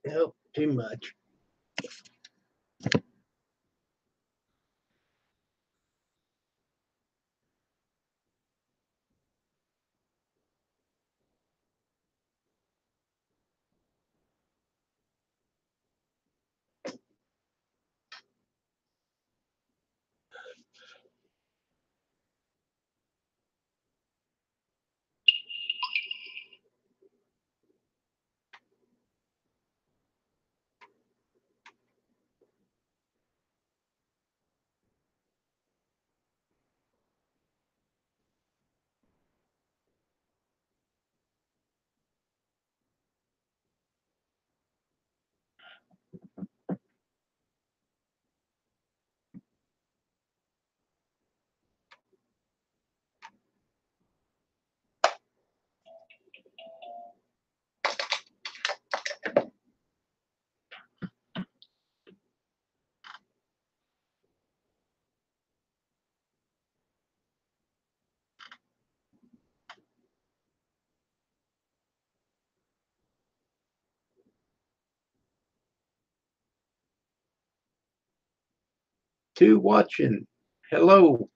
Nope, too much. Two watching. Hello.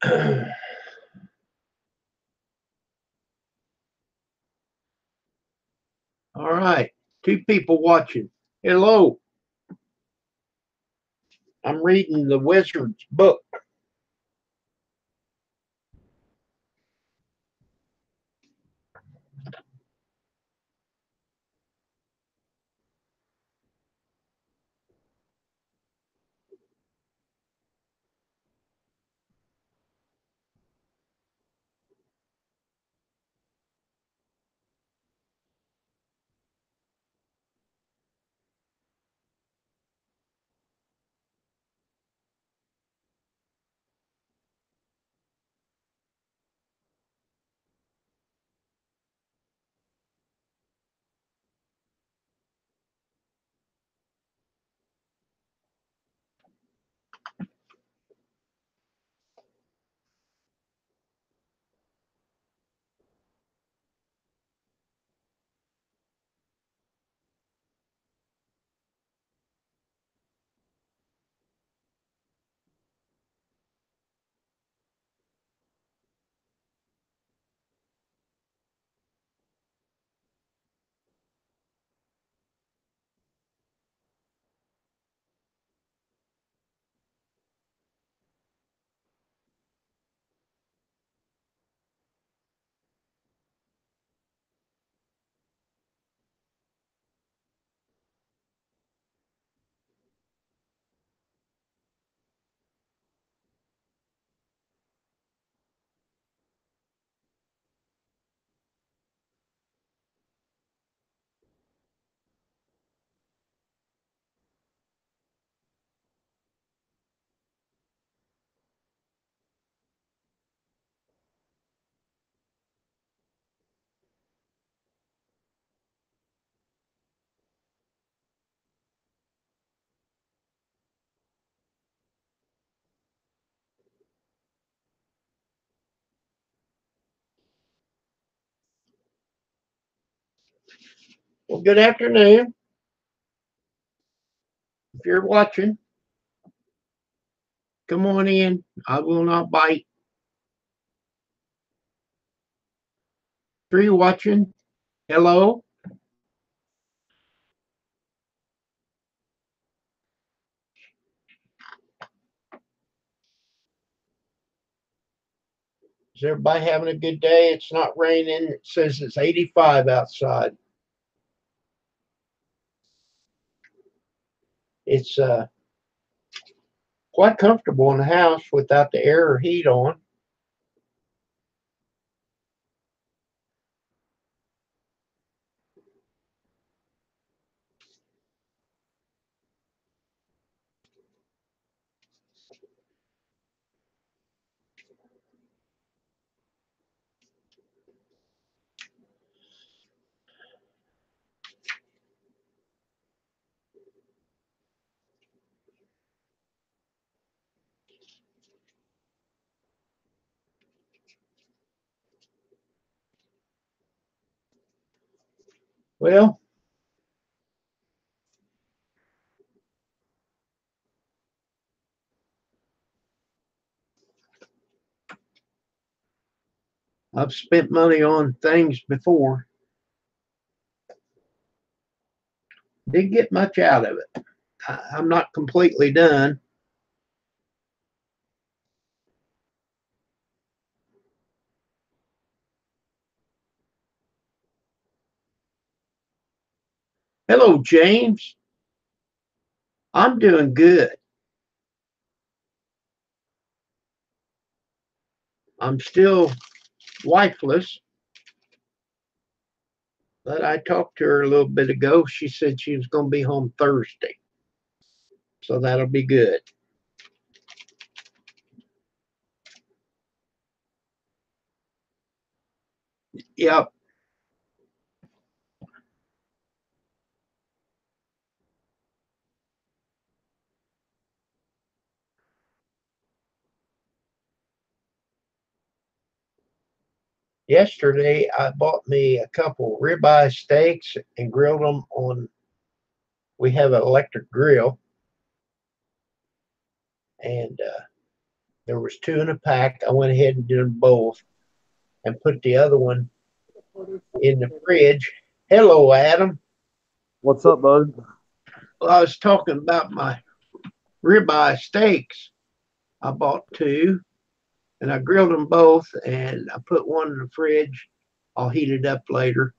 All right. Two people watching. Hello. I'm reading the Wizard's book. Well, good afternoon. If you're watching, come on in. I will not bite. Three watching. Hello. Is everybody having a good day? It's not raining. It says it's 85 outside. It's quite comfortable in the house without the air or heat on. Well, I've spent money on things before. Didn't get much out of it. I'm not completely done. Hello, James. I'm doing good. I'm still wifeless, but I talked to her a little bit ago. She said she was going to be home Thursday, so that'll be good. Yep. Yesterday, I bought me a couple ribeye steaks and grilled them on. We have an electric grill, and There was two in a pack. I went ahead and did them both and put the other one in the fridge. Hello, Adam. What's up, bud? Well, I was talking about my ribeye steaks. I bought two and I grilled them both and I put one in the fridge. I'll heat it up later.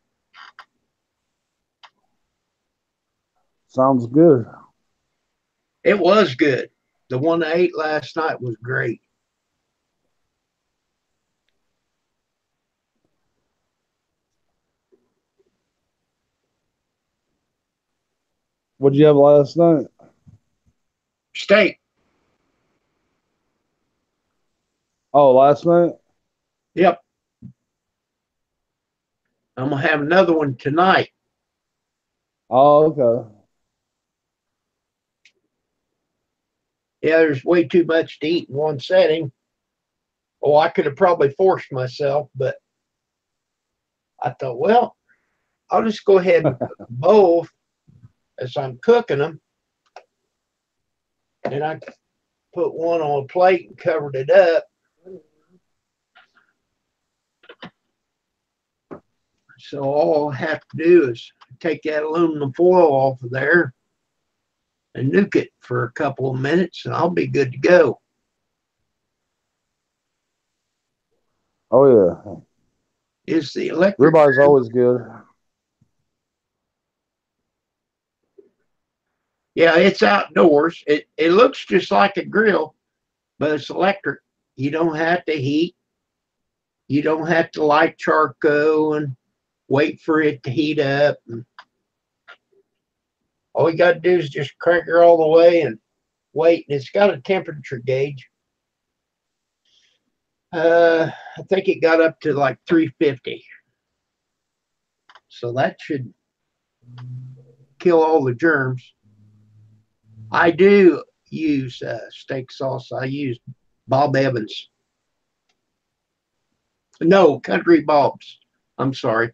Sounds good. It was good. The one I ate last night was great. What'd you have last night? Steak. Oh, last night? Yep. I'm going to have another one tonight. Oh, okay. Yeah, there's way too much to eat in one setting. Oh, I could have probably forced myself, but I thought, well, I'll just go ahead and cook both as I'm cooking them. And I put one on a plate and covered it up. So all I have to do is take that aluminum foil off of there and nuke it for a couple of minutes and I'll be good to go. Oh, yeah. Is the electric Ribeye's always good. Yeah, it's outdoors. It looks just like a grill, but it's electric. You don't have to heat. You don't have to light charcoal and wait for it to heat up. And all you got to do is just crank her all the way and wait. And it's got a temperature gauge. I think it got up to like 350. So that should kill all the germs. I do use steak sauce. I use Bob Evans. No, Country Bob's. I'm sorry.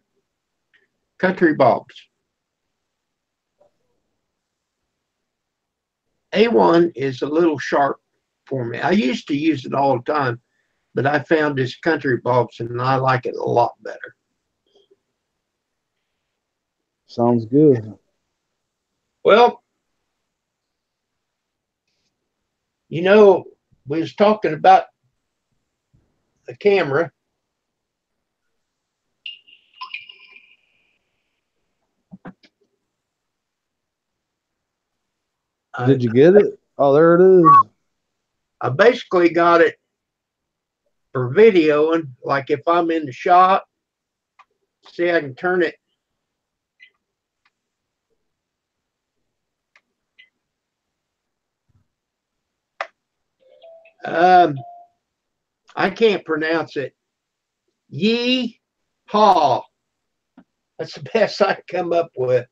Country Bob's. A1 is a little sharp for me. I used to use it all the time, but I found this Country Bob's and I like it a lot better. Sounds good. Well, you know, we was talking about the camera. I, Did you get it? Oh, there it is. I basically got it for videoing. Like if I'm in the shop, see, I can turn it. Um, I can't pronounce it. Yee haw. That's the best I can come up with.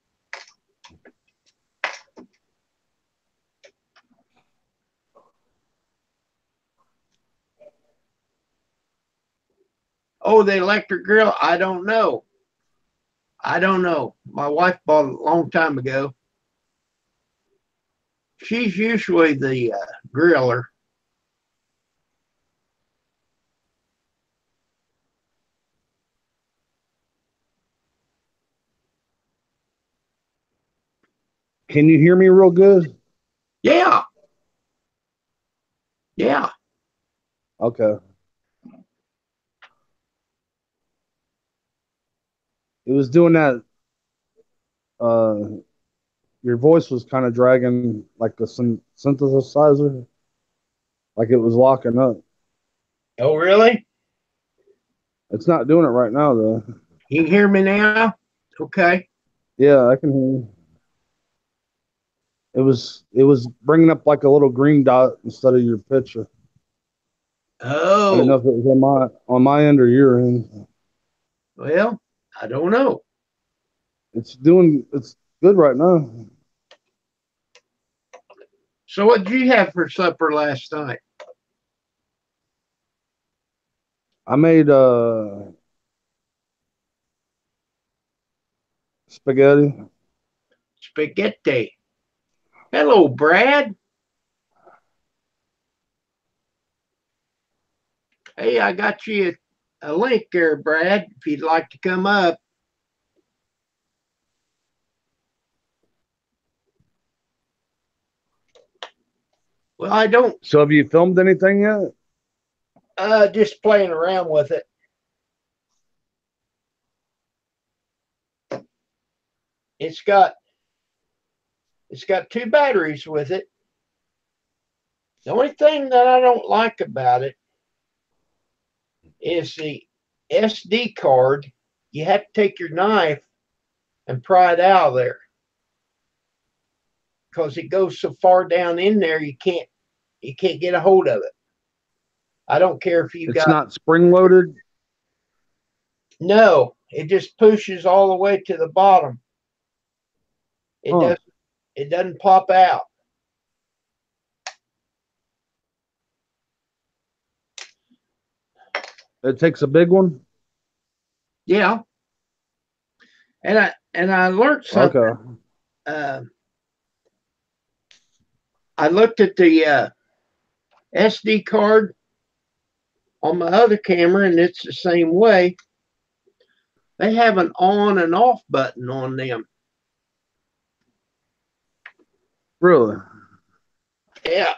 Oh, the electric grill? I don't know. I don't know. My wife bought it a long time ago. She's usually the griller. Can you hear me real good? Yeah, yeah. Okay. It was doing that. Uh, your voice was kind of dragging like a synthesizer, like it was locking up. Oh, really? It's not doing it right now, though. You can hear me now? Okay. Yeah, I can hear you. It was bringing up like a little green dot instead of your picture. I didn't know Oh, if it was on my end or your end. well, I don't know. It's good right now. So, what did you have for supper last night? I made spaghetti. Spaghetti. Hello, Brad. Hey, I got you a link there, Brad, if you'd like to come up. Well, I don't So have you filmed anything yet? just playing around with it. It's got it's got two batteries with it. The only thing that I don't like about it is the SD card. You have to take your knife and pry it out of there because it goes so far down in there you can't get a hold of it. I don't care if you It's got not spring loaded. no, it just pushes all the way to the bottom. It Huh. doesn't it doesn't pop out. It takes a big one. Yeah. And I learned something. Okay. Uh, I looked at the SD card on my other camera, and it's the same way. They have an on and off button on them. Really? Yeah.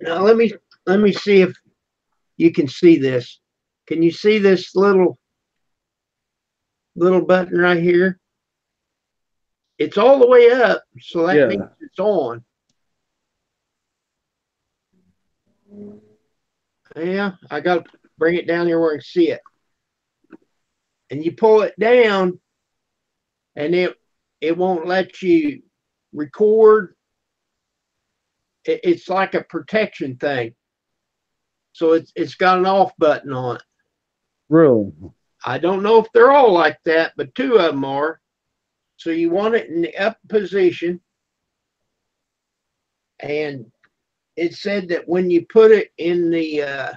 Now let me see if you can see this. Can you see this little button right here? It's all the way up, so that means Yeah. it's on. Yeah, I got to bring it down here where I can see it. And you pull it down, and it won't let you record. It's like a protection thing. So it's got an off button on it. Really? I don't know if they're all like that, but two of them are. So you want it in the up position, and it said that when you put it in the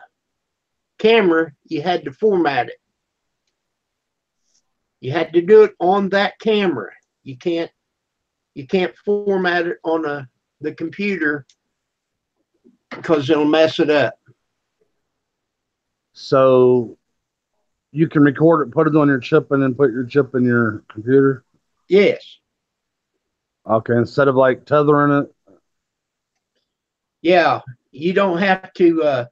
camera, you had to format it. You had to do it on that camera. You can't format it on the computer because it'll mess it up. So you can record it, put it on your chip, and then put your chip in your computer. Yes. Okay. Instead of like tethering it. Yeah. You don't have to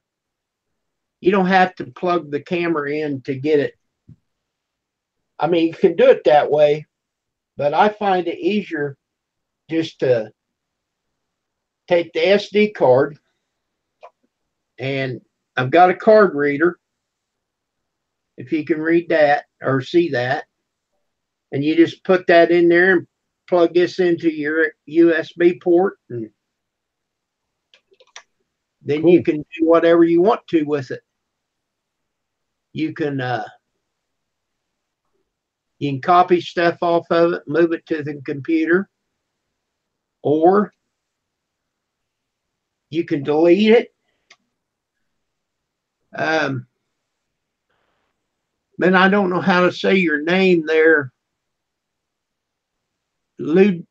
plug the camera in to get it. I mean, you can do it that way, but I find it easier just to take the SD card, and I've got a card reader, if you can read that or see that, and you just put that in there and plug this into your USB port, and then you Cool. can do whatever you want to with it. You can you can copy stuff off of it, move it to the computer, or you can delete it. Um, man, I don't know how to say your name there. Lud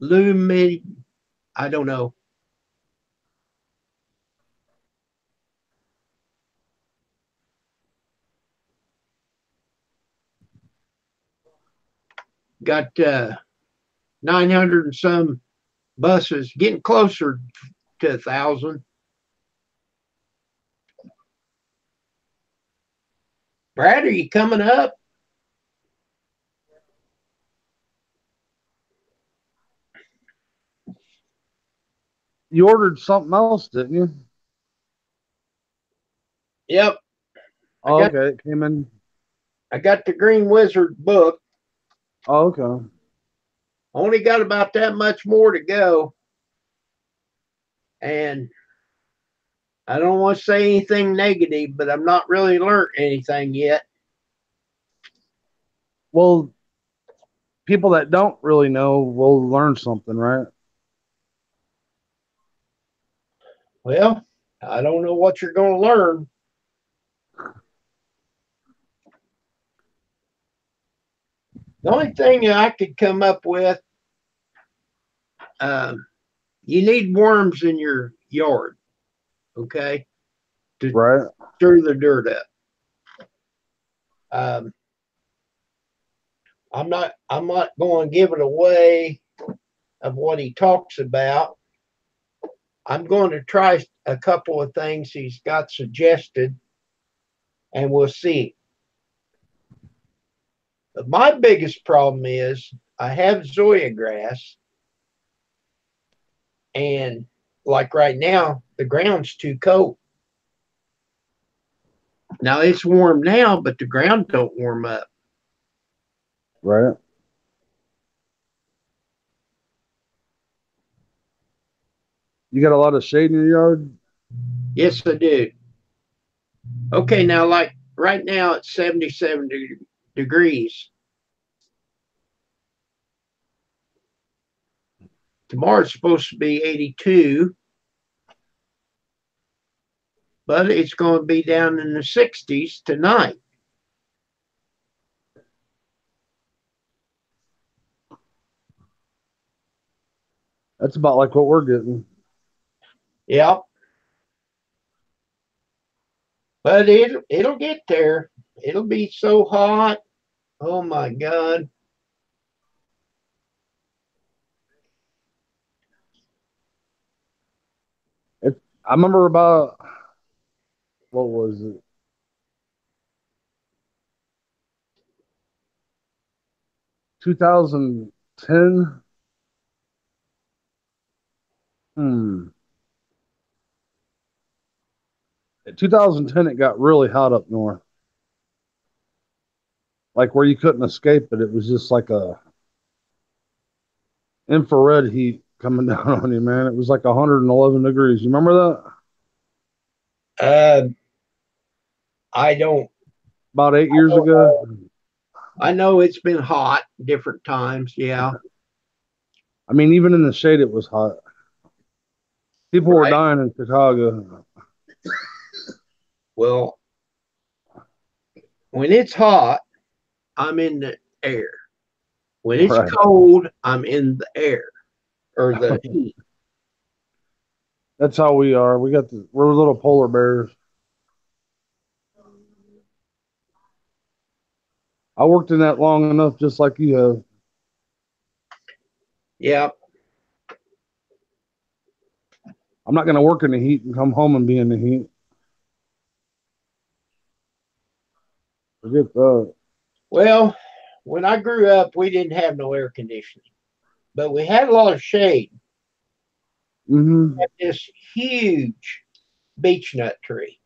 Lumid, I don't know. Got 900 and some buses, getting closer to 1,000. Brad, are you coming up? You ordered something else, didn't you? Yep. I Oh, got okay. It came in. I got the Green Wizard book. Oh, okay. Only got about that much more to go. And I don't want to say anything negative, but I'm not really learned anything yet. Well, people that don't really know will learn something, right? Well, I don't know what you're going to learn. The only thing I could come up with, um, you need worms in your yard, okay, to Right. stir the dirt up. I'm not going to give it away of what he talks about. I'm going to try a couple of things he's got suggested, and we'll see. But my biggest problem is I have Zoya grass, and like right now, the ground's too cold. Now it's warm now, but the ground don't warm up. Right. You got a lot of shade in your yard? Yes, I do. Okay, now like right now it's 77 degrees. Tomorrow's supposed to be 82, but it's going to be down in the 60s tonight. That's about like what we're getting. Yep. But it'll get there. It'll be so hot. Oh my God. I remember about, what was it? 2010. 2010, it got really hot up north. Like where you couldn't escape it. It was just like a infrared heat coming down on you, man. It was like 111 degrees. You remember that? Uh, I don't. About 8 years don't ago. know. I know it's been hot different times. Yeah. I mean, even in the shade, it was hot. People were Right. dying in Chicago. Well, when it's hot, I'm in the air. When it's Right. cold, I'm in the air or the heat. That's how we are. We're little polar bears. I worked in that long enough, just like you have. Yeah. I'm not going to work in the heat and come home and be in the heat. Forget that. Well, when I grew up, we didn't have no air conditioning, but we had a lot of shade. Mm-hmm. This huge beech nut tree.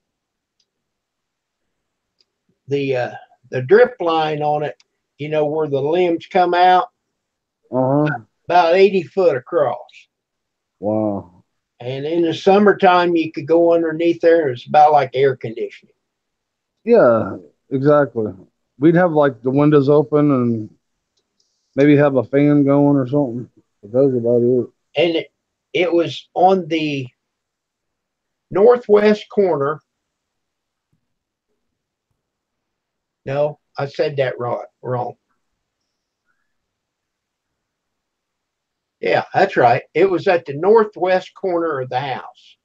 The uh, the drip line on it, where the limbs come out, Uh-huh. about 80 foot across. Wow. And in the summertime, you could go underneath there. It's about like air conditioning. Yeah, exactly. We'd have like the windows open and maybe have a fan going or something. But that's about it. And it was on the northwest corner. No, I said that wrong. Yeah, that's right. It was at the northwest corner of the house.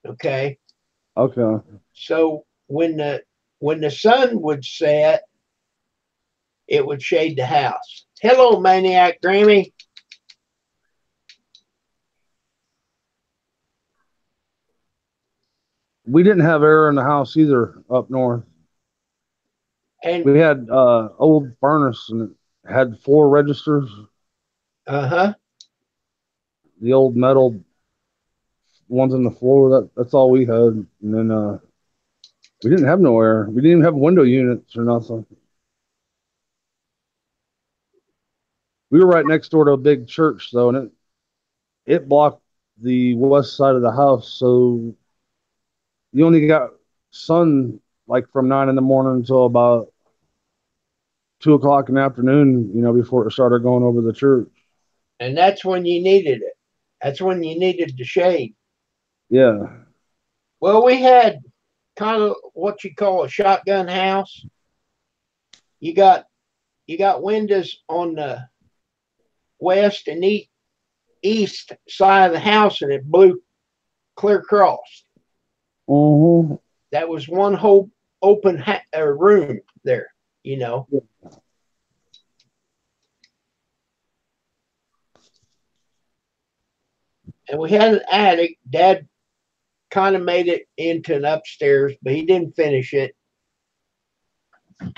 Okay. Okay. So when the sun would set, it would shade the house. Hello, Maniac Grammy. We didn't have air in the house either up north. And We had old furnace and it had 4 registers, uh-huh. the old metal ones on the floor. That's all we had. And then we didn't have no air. We didn't even have window units or nothing. We were right next door to a big church though, and it blocked the west side of the house, so you only got sun like from 9 in the morning until about 2 o'clock in the afternoon, before it started going over the church. And that's when you needed it. That's when you needed the shade. Yeah. Well, we had kind of what you call a shotgun house. You got windows on the west and east side of the house, and it blew clear across. Mm-hmm. that was one whole open room there, you know. And we had an attic. Dad kind of made it into an upstairs, but he didn't finish it.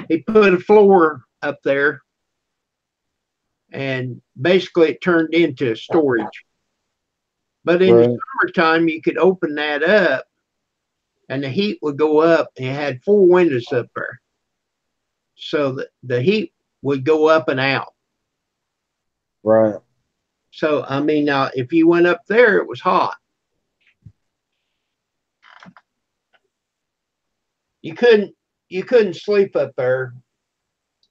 He put a floor up there, and basically it turned into storage. But in the Right. summertime, you could open that up, and the heat would go up. And it had four windows up there, so the heat would go up and out. Right. So I mean, now if you went up there, it was hot. You couldn't you couldn't sleep up there.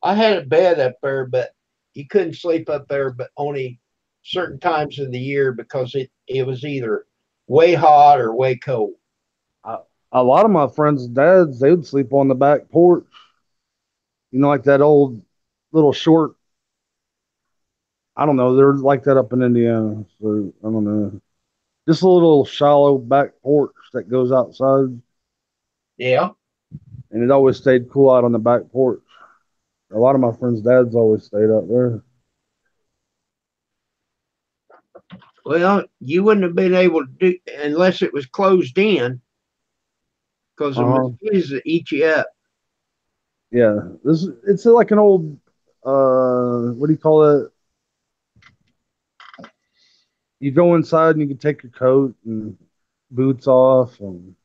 I had a bed up there, but you couldn't sleep up there, but only certain times of the year because it was either way hot or way cold. I, a lot of my friends' dads, they would sleep on the back porch. You know, like that old little short. I don't know. They're like that up in Indiana. So I don't know. Just a little shallow back porch that goes outside, Yeah. and it always stayed cool out on the back porch. A lot of my friends' dads always stayed up there. Well, you wouldn't have been able to do unless it was closed in because the Uh huh. mosquitoes would eat you up. Yeah. This it's like an old what do you call it? You go inside and you can take your coat and boots off, and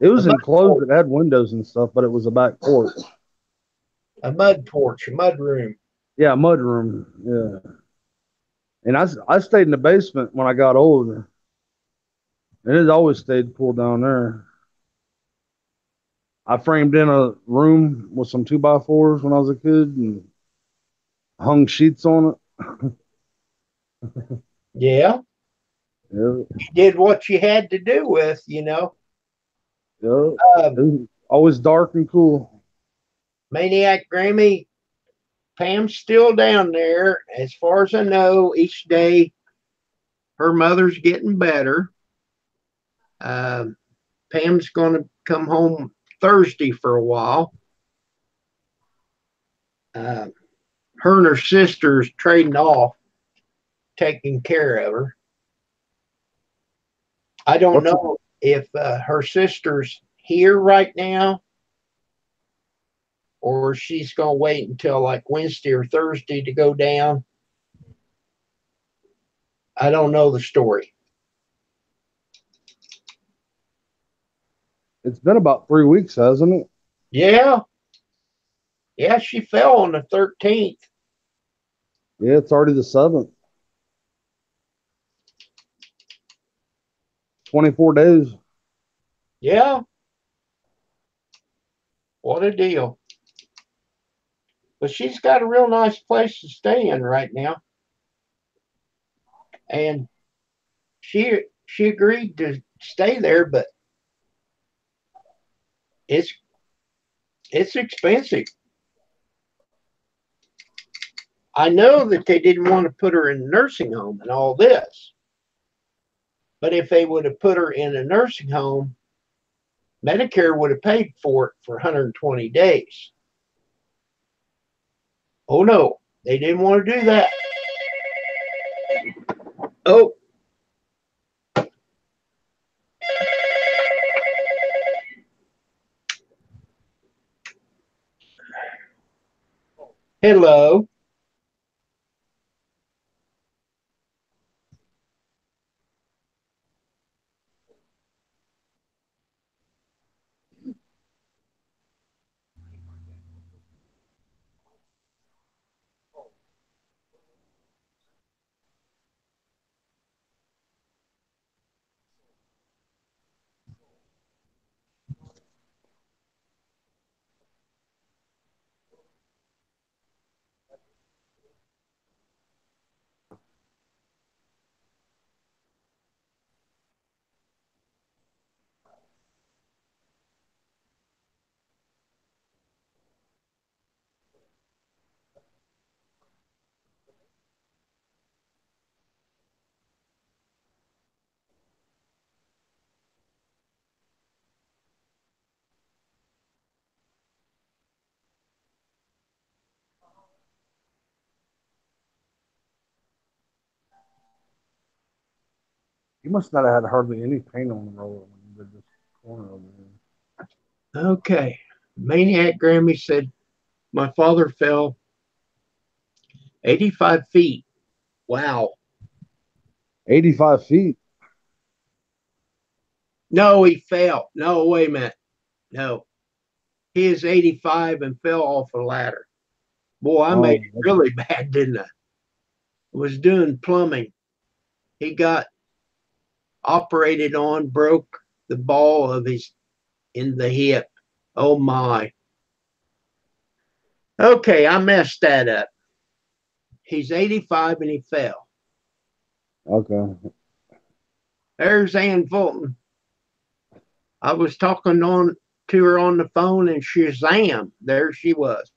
it A was mud enclosed. porch, It had windows and stuff, but it was a back porch. a mud porch, a mud room. Yeah, mud room. Yeah, and I stayed in the basement when I got older, and it always stayed cool down there. I framed in a room with some two by fours when I was a kid and hung sheets on Yeah. it. Yeah, You did what you had to do with, you know. yeah. It Um, was always dark and cool. Maniac Grammy, Pam's still down there. As far as I know, each day her mother's getting better. Um, Pam's going to come home Thursday for a while. Uh, her and her sister's trading off, taking care of her. I don't What's know if her sister's here right now or she's going to wait until like Wednesday or Thursday to go down. I don't know the story. It's been about 3 weeks, hasn't it? Yeah, yeah, she fell on the 13th. Yeah, it's already the 7th. 24 days. Yeah, what a deal. But she's got a real nice place to stay in right now. And she agreed to stay there, but it's it's expensive. I know that they didn't want to put her in a nursing home and all this, but if they would have put her in a nursing home, Medicare would have paid for it for 120 days. Oh no, they didn't want to do that. Oh, hello. He must not have had hardly any paint on the roller when he did this corner over here. Okay. Maniac Grammy said, my father fell 85 feet. Wow. 85 feet. No, he fell. No, wait a minute. No. He is 85 and fell off a ladder. Boy, I made Oh, it really bad, didn't I? Was doing plumbing. He got operated on, broke the ball of his in the hip. Oh my. Okay, I messed that up. He's 85 and he fell. okay. There's Ann Fulton. I was talking on to her on the phone and Shazam, there she was.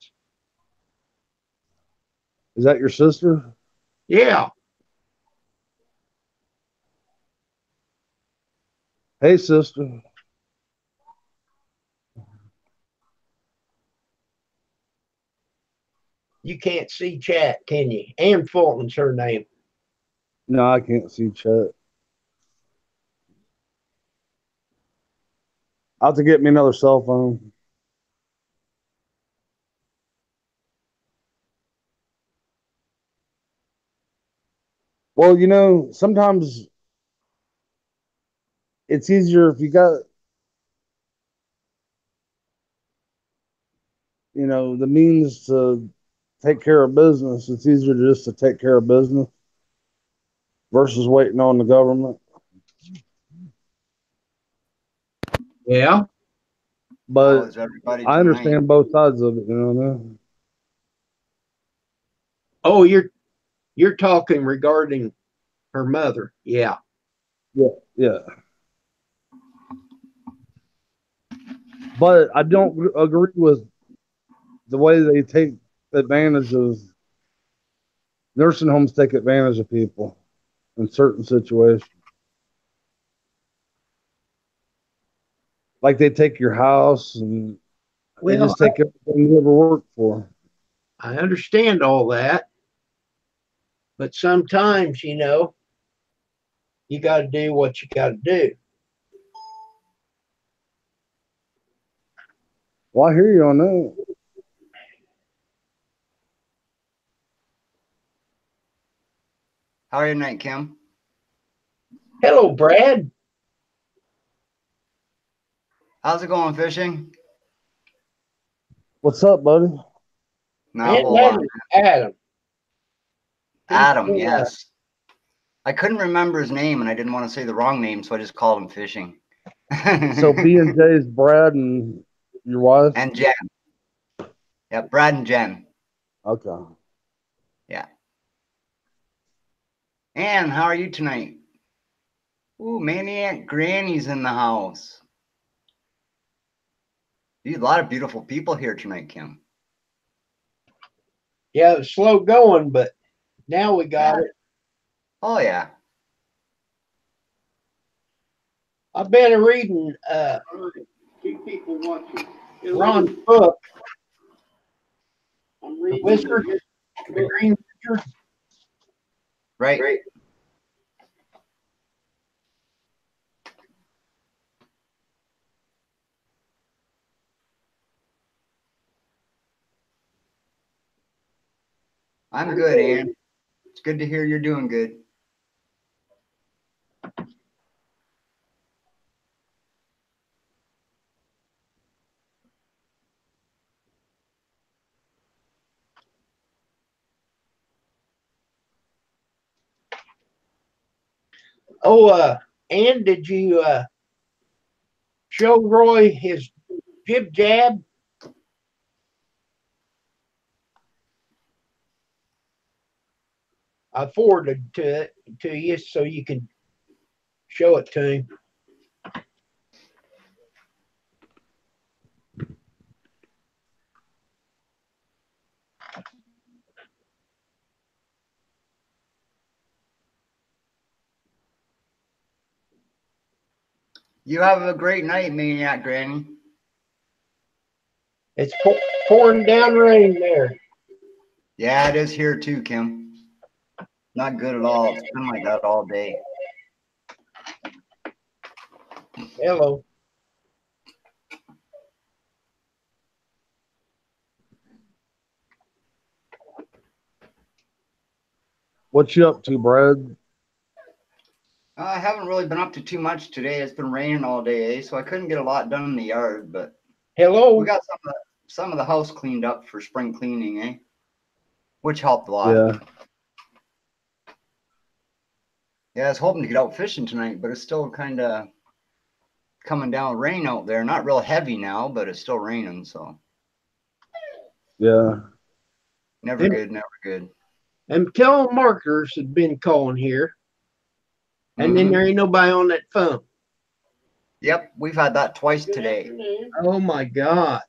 Is that your sister? Yeah. Hey, sister. You can't see chat, can you? Ann Fulton's her name. No, I can't see chat. I'll have to get me another cell phone. Well, sometimes it's easier if you got, the means to take care of business. It's easier just to take care of business versus waiting on the government. Yeah. How But is everybody I tonight? understand both sides of it, you know what I mean? Oh, you're talking regarding her mother. Yeah. Yeah, yeah. But I don't agree with the way they take advantage of nursing homes take advantage of people in certain situations. Like they take your house and they Well, just take everything you ever worked for. I understand all that, but sometimes, you got to do what you got to do. Well, I hear you on that. How are you tonight, Kim? Hello, Brad. How's it going fishing? What's up, buddy? Not a And whole that lot. is Adam. He's Adam, still, yes. I couldn't remember his name and I didn't want to say the wrong name, so I just called him Fishing. So B and J is Brad and your wife? And Jen. Yeah, Brad and Jen. Okay. Yeah. Ann, how are you tonight? Ooh, Maniac Granny's in the house. There's a lot of beautiful people here tonight, Kim. yeah, it was slow going, but now we got it. Oh, yeah. I've been reading Two people watching. Ron's book, I'm The reading Wizard, the Green Wizard. Right. Great. I'm good, Ann. It's good to hear you're doing good. Oh, and did you show Roy his jib jab? I forwarded to you so you can show it to him. You have a great night, Maniac Granny. It's pouring down rain there. Yeah, it is here too, Kim. Not good at all. It's been like that all day. Hello. What you up to, Brad? I haven't really been up to too much today. It's been raining all day, so I couldn't get a lot done in the yard. But Hello. we got some of the house cleaned up for spring cleaning, which helped a lot. Yeah. Yeah, I was hoping to get out fishing tonight, but it's still kind of coming down rain out there. Not real heavy now, but it's still raining, so Yeah. never good, never good. And telemarketers have been calling here, and then there ain't nobody on that phone. Yep, we've had that twice Good today. afternoon. Oh my God.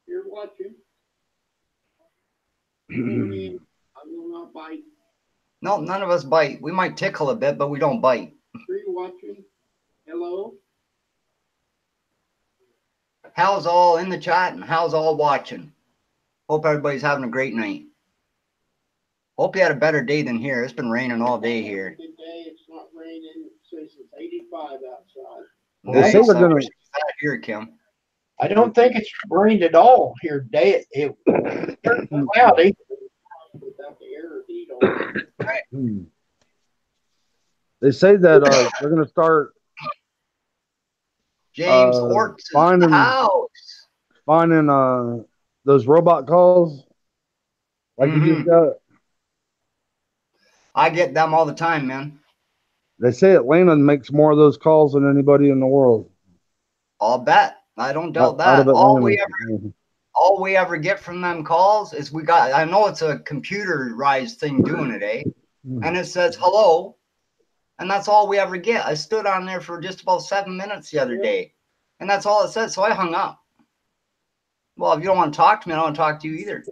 You're watching. Marion, I will not bite. No, none of us bite. We might tickle a bit, but we don't bite. Three watching. Hello. How's all in the chat and how's all watching? Hope everybody's having a great night. Hope you had a better day than here. It's been raining all day here. Good day. It's not raining. It says it's 85 outside. They say they're gonna. Here, Kim. I don't think it's rained at all here today. It cloudy. Without the air or heat on. Hmm. They say that they're gonna start James Orts in the house. finding those robot calls like you just got. I get them all the time, man. They say Atlanta makes more of those calls than anybody in the world. I'll bet. I don't doubt Out of that. Atlanta. All we ever get from them calls is we got, I know it's a computerized thing doing it, and it says hello, and that's all we ever get. I stood on there for just about 7 minutes the other day, and that's all it said, so I hung up. Well, if you don't want to talk to me, I don't want to talk to you either.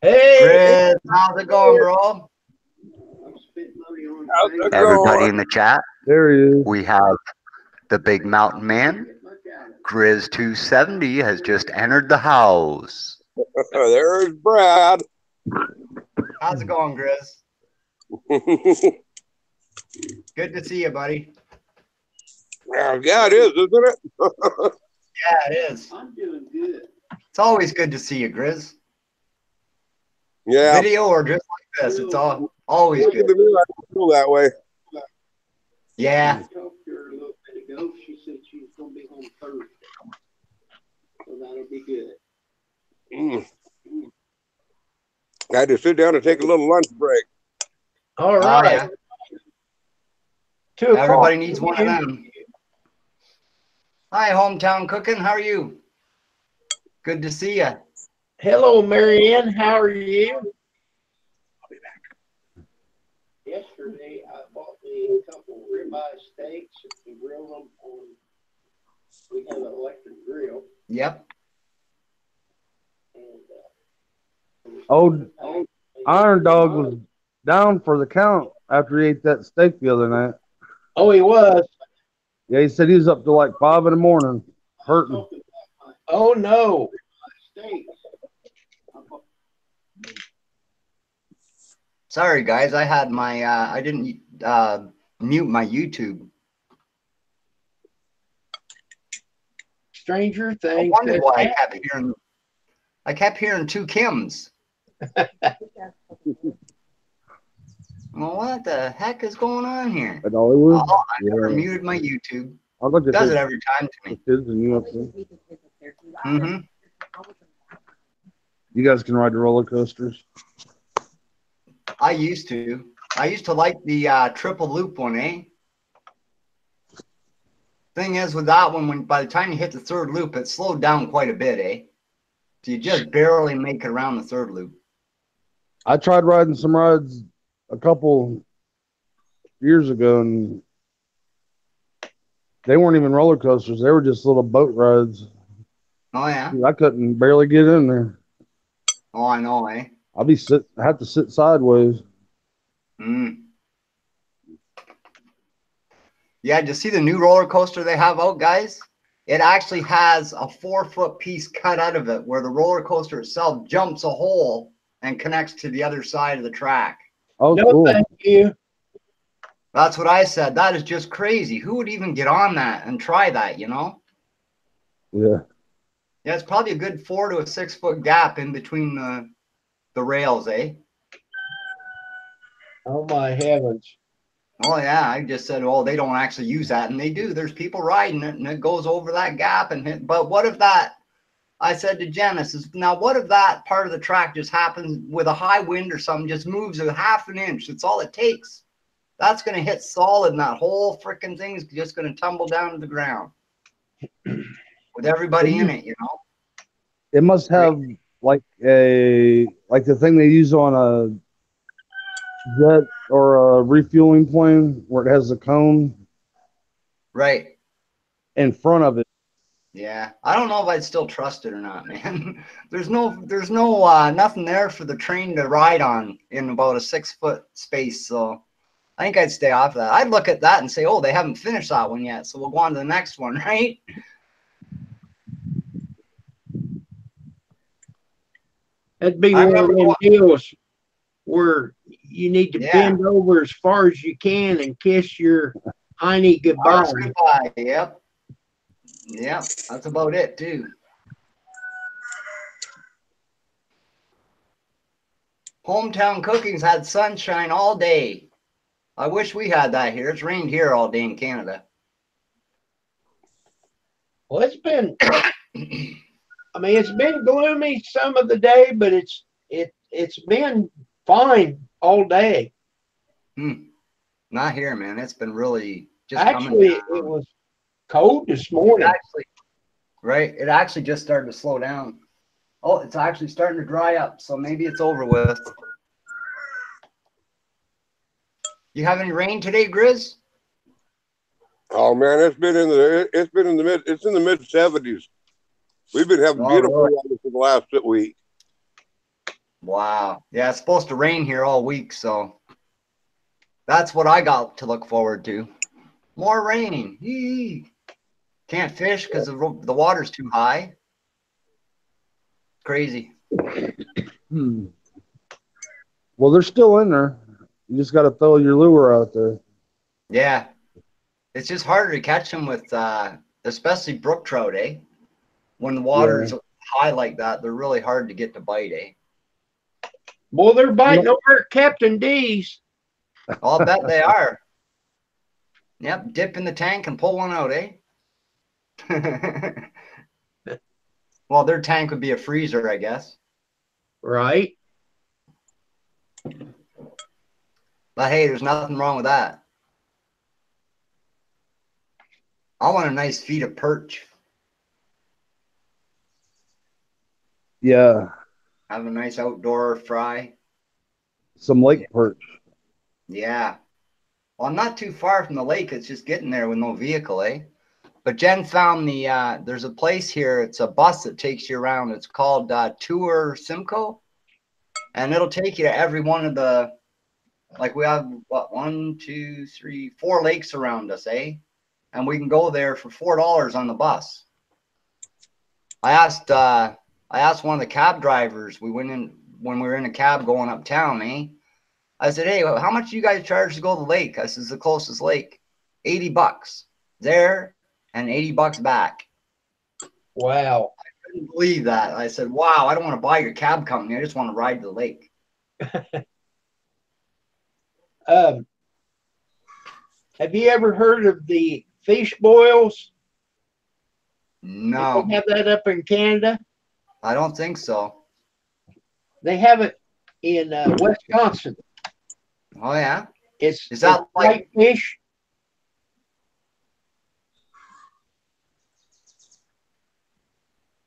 Hey, Chris, how's it going, bro? Everybody in the chat, there he is. we have the Big Mountain Man. Grizz 270 has just entered the house. There's Brad. How's it going, Grizz? Good to see you, buddy. Yeah, it is, isn't it? Yeah, it is. I'm doing good. It's always good to see you, Grizz. Yeah. Video or just like this, it's always good. I feel that way. Yeah. I talked to her a little bit ago. She said she was going to be home Thursday. So that'll be good. I had to sit down and take a little lunch break. all right. Yeah. 2 o'clock. Everybody needs one of them. Hi, hometown cooking. How are you? Good to see you. Hello, Marianne. How are you? I'll be back. Yesterday, I bought me a couple ribeye steaks and grilled them on. We have an electric grill. Yep. And, Iron Dog was down for the count after he ate that steak the other night. Oh, he was. Yeah, he said he was up to like 5 in the morning, hurting. Oh no. Steaks. Sorry, guys. I had my, I didn't mute my YouTube. Stranger I things. wondered why I kept hearing two Kims. Well, what the heck is going on here? At Hollywood? Oh, I never muted my YouTube. I'll look at Does it every time to me. kids and you up there. Mm-hmm. You guys can ride the roller coasters. I used to like the triple loop one, Thing is with that one, when by the time you hit the third loop, it slowed down quite a bit, So you just barely make it around the third loop. I tried riding some rides a couple years ago, and they weren't even roller coasters. They were just little boat rides. Oh, yeah? I couldn't barely get in there. Oh, I know, I have to sit sideways. Yeah, did you see the new roller coaster they have out, guys? It actually has a 4-foot piece cut out of it where the roller coaster itself jumps a hole and connects to the other side of the track. Oh, No, cool. thank you. That's what I said. That is just crazy. Who would even get on that and try that, you know? Yeah. Yeah, it's probably a good 4 to 6 foot gap in between the rails, eh? Oh my heavens. Oh yeah, I just said, oh, they don't actually use that, and they do. There's people riding it, and it goes over that gap. But what if that? I said to Genesis, now what if that part of the track just happens with a high wind or something, just moves a half an inch? That's all it takes. That's going to hit solid, and that whole freaking thing is just going to tumble down to the ground with everybody in it, you know? It must have like the thing they use on a jet or a refueling plane where it has a cone Right. in front of it. Yeah. I don't know if I'd still trust it or not, man. there's no nothing there for the train to ride on in about a 6 foot space. So I think I'd stay off that. I'd look at that and say, oh, they haven't finished that one yet. So we'll go on to the next one, right? That'd be I one of remember them going, deals where you need to yeah, bend over as far as you can and kiss your hiney goodbye. arse goodbye. Yep. Yep. That's about it, too. Hometown Cooking's had sunshine all day. I wish we had that here. It's rained here all day in Canada. Well, it's been, I mean, it's been gloomy some of the day, but it's been fine all day. Not here, man. It's been really just Actually, coming down. it was cold this morning. Right? It actually just started to slow down. Oh, it's actually starting to dry up, so maybe it's over with. You have any rain today, Grizz? Oh man, it's in the mid 70s. We've been having beautiful really? weather for the last week. Wow. Yeah, it's supposed to rain here all week, so that's what I got to look forward to. More rain. Yee. Can't fish because the water's too high. Crazy. Well, they're still in there. You just got to throw your lure out there. Yeah. It's just harder to catch them with, especially brook trout, eh? When the water's high like that, they're really hard to get to bite, eh? Well, they're biting over at Captain D's. I'll bet they are. Yep, dip in the tank and pull one out, eh? Well, their tank would be a freezer, I guess. Right. But hey, there's nothing wrong with that. I want a nice feed of perch. Yeah. Have a nice outdoor fry. Some lake perch. Yeah. Well, I'm not too far from the lake. It's just getting there with no vehicle, eh? But Jen found there's a place here. It's a bus that takes you around. It's called Tour Simcoe. And it'll take you to every one of the, like we have, what, 1, 2, 3, 4 lakes around us, eh? And we can go there for $4 on the bus. I asked one of the cab drivers. We went in when we were in a cab going uptown, eh? I said, hey, how much do you guys charge to go to the lake? I said, the closest lake. $80 there and $80 back. Wow. I couldn't believe that. I said, wow, I don't want to buy your cab company. I just want to ride to the lake. Have you ever heard of the fish boils? No. They have that up in Canada. I don't think so. They have it in Wisconsin. Oh, yeah? Is that like fish?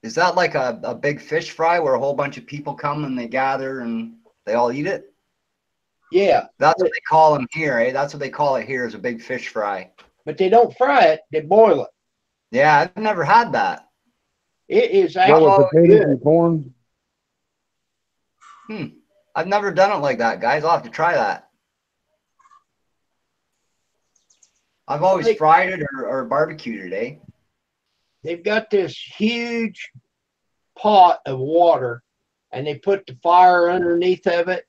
Is that like a big fish fry where a whole bunch of people come and they gather and they all eat it? Yeah. That's what they call them here, eh? That's what they call it here, is a big fish fry. But they don't fry it, they boil it. Yeah, I've never had that. It is Well, actually with potatoes good. and corn. I've never done it like that, guys. I'll have to try that. I've always fried it or barbecued it, eh? They've got this huge pot of water and they put the fire underneath of it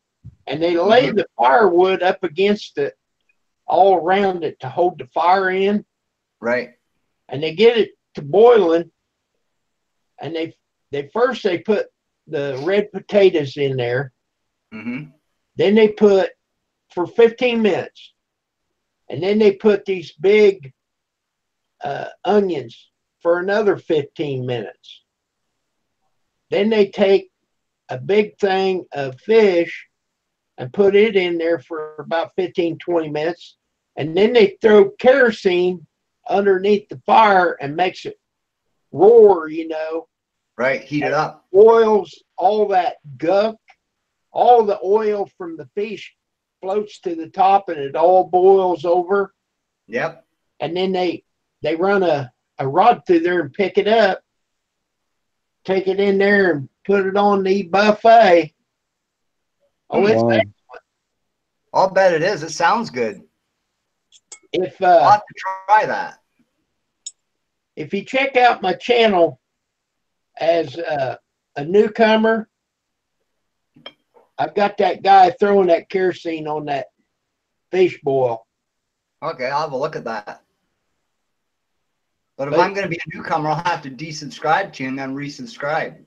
and they lay the firewood up against it all around it to hold the fire in. Right. And they get it to boiling, and they first they put the red potatoes in there. Mm-hmm. Then they put for 15 minutes, and then they put these big onions for another 15 minutes. Then they take a big thing of fish and put it in there for about 15, 20 minutes. And then they throw kerosene underneath the fire and makes it roar, you know. Right. Heat it up. Oils all that gunk, all the oil from the fish floats to the top and it all boils over. Yep. And then they run a rod through there and pick it up, take it in there and put it on the buffet. Oh, it's Wow. I'll bet it is. It sounds good. if I'll have to try that. if you check out my channel as a newcomer, I've got that guy throwing that kerosene on that fish boil. Okay, I'll have a look at that. But if But- I'm going to be a newcomer, I'll have to desubscribe to you and then resubscribe.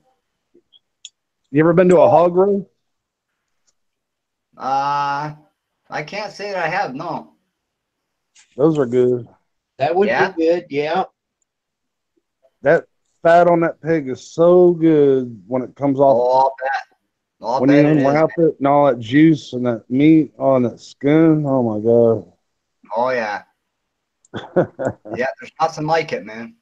You ever been to a hog roast? I can't say that I have. No. Those are good. That would Yeah? be good, yeah. That fat on that pig is so good when it comes off. Oh, I'll bet. I'll When bet you it is. unwrap it and all that juice and that meat on that skin, oh my god. Oh, yeah. Yeah, there's nothing like it, man.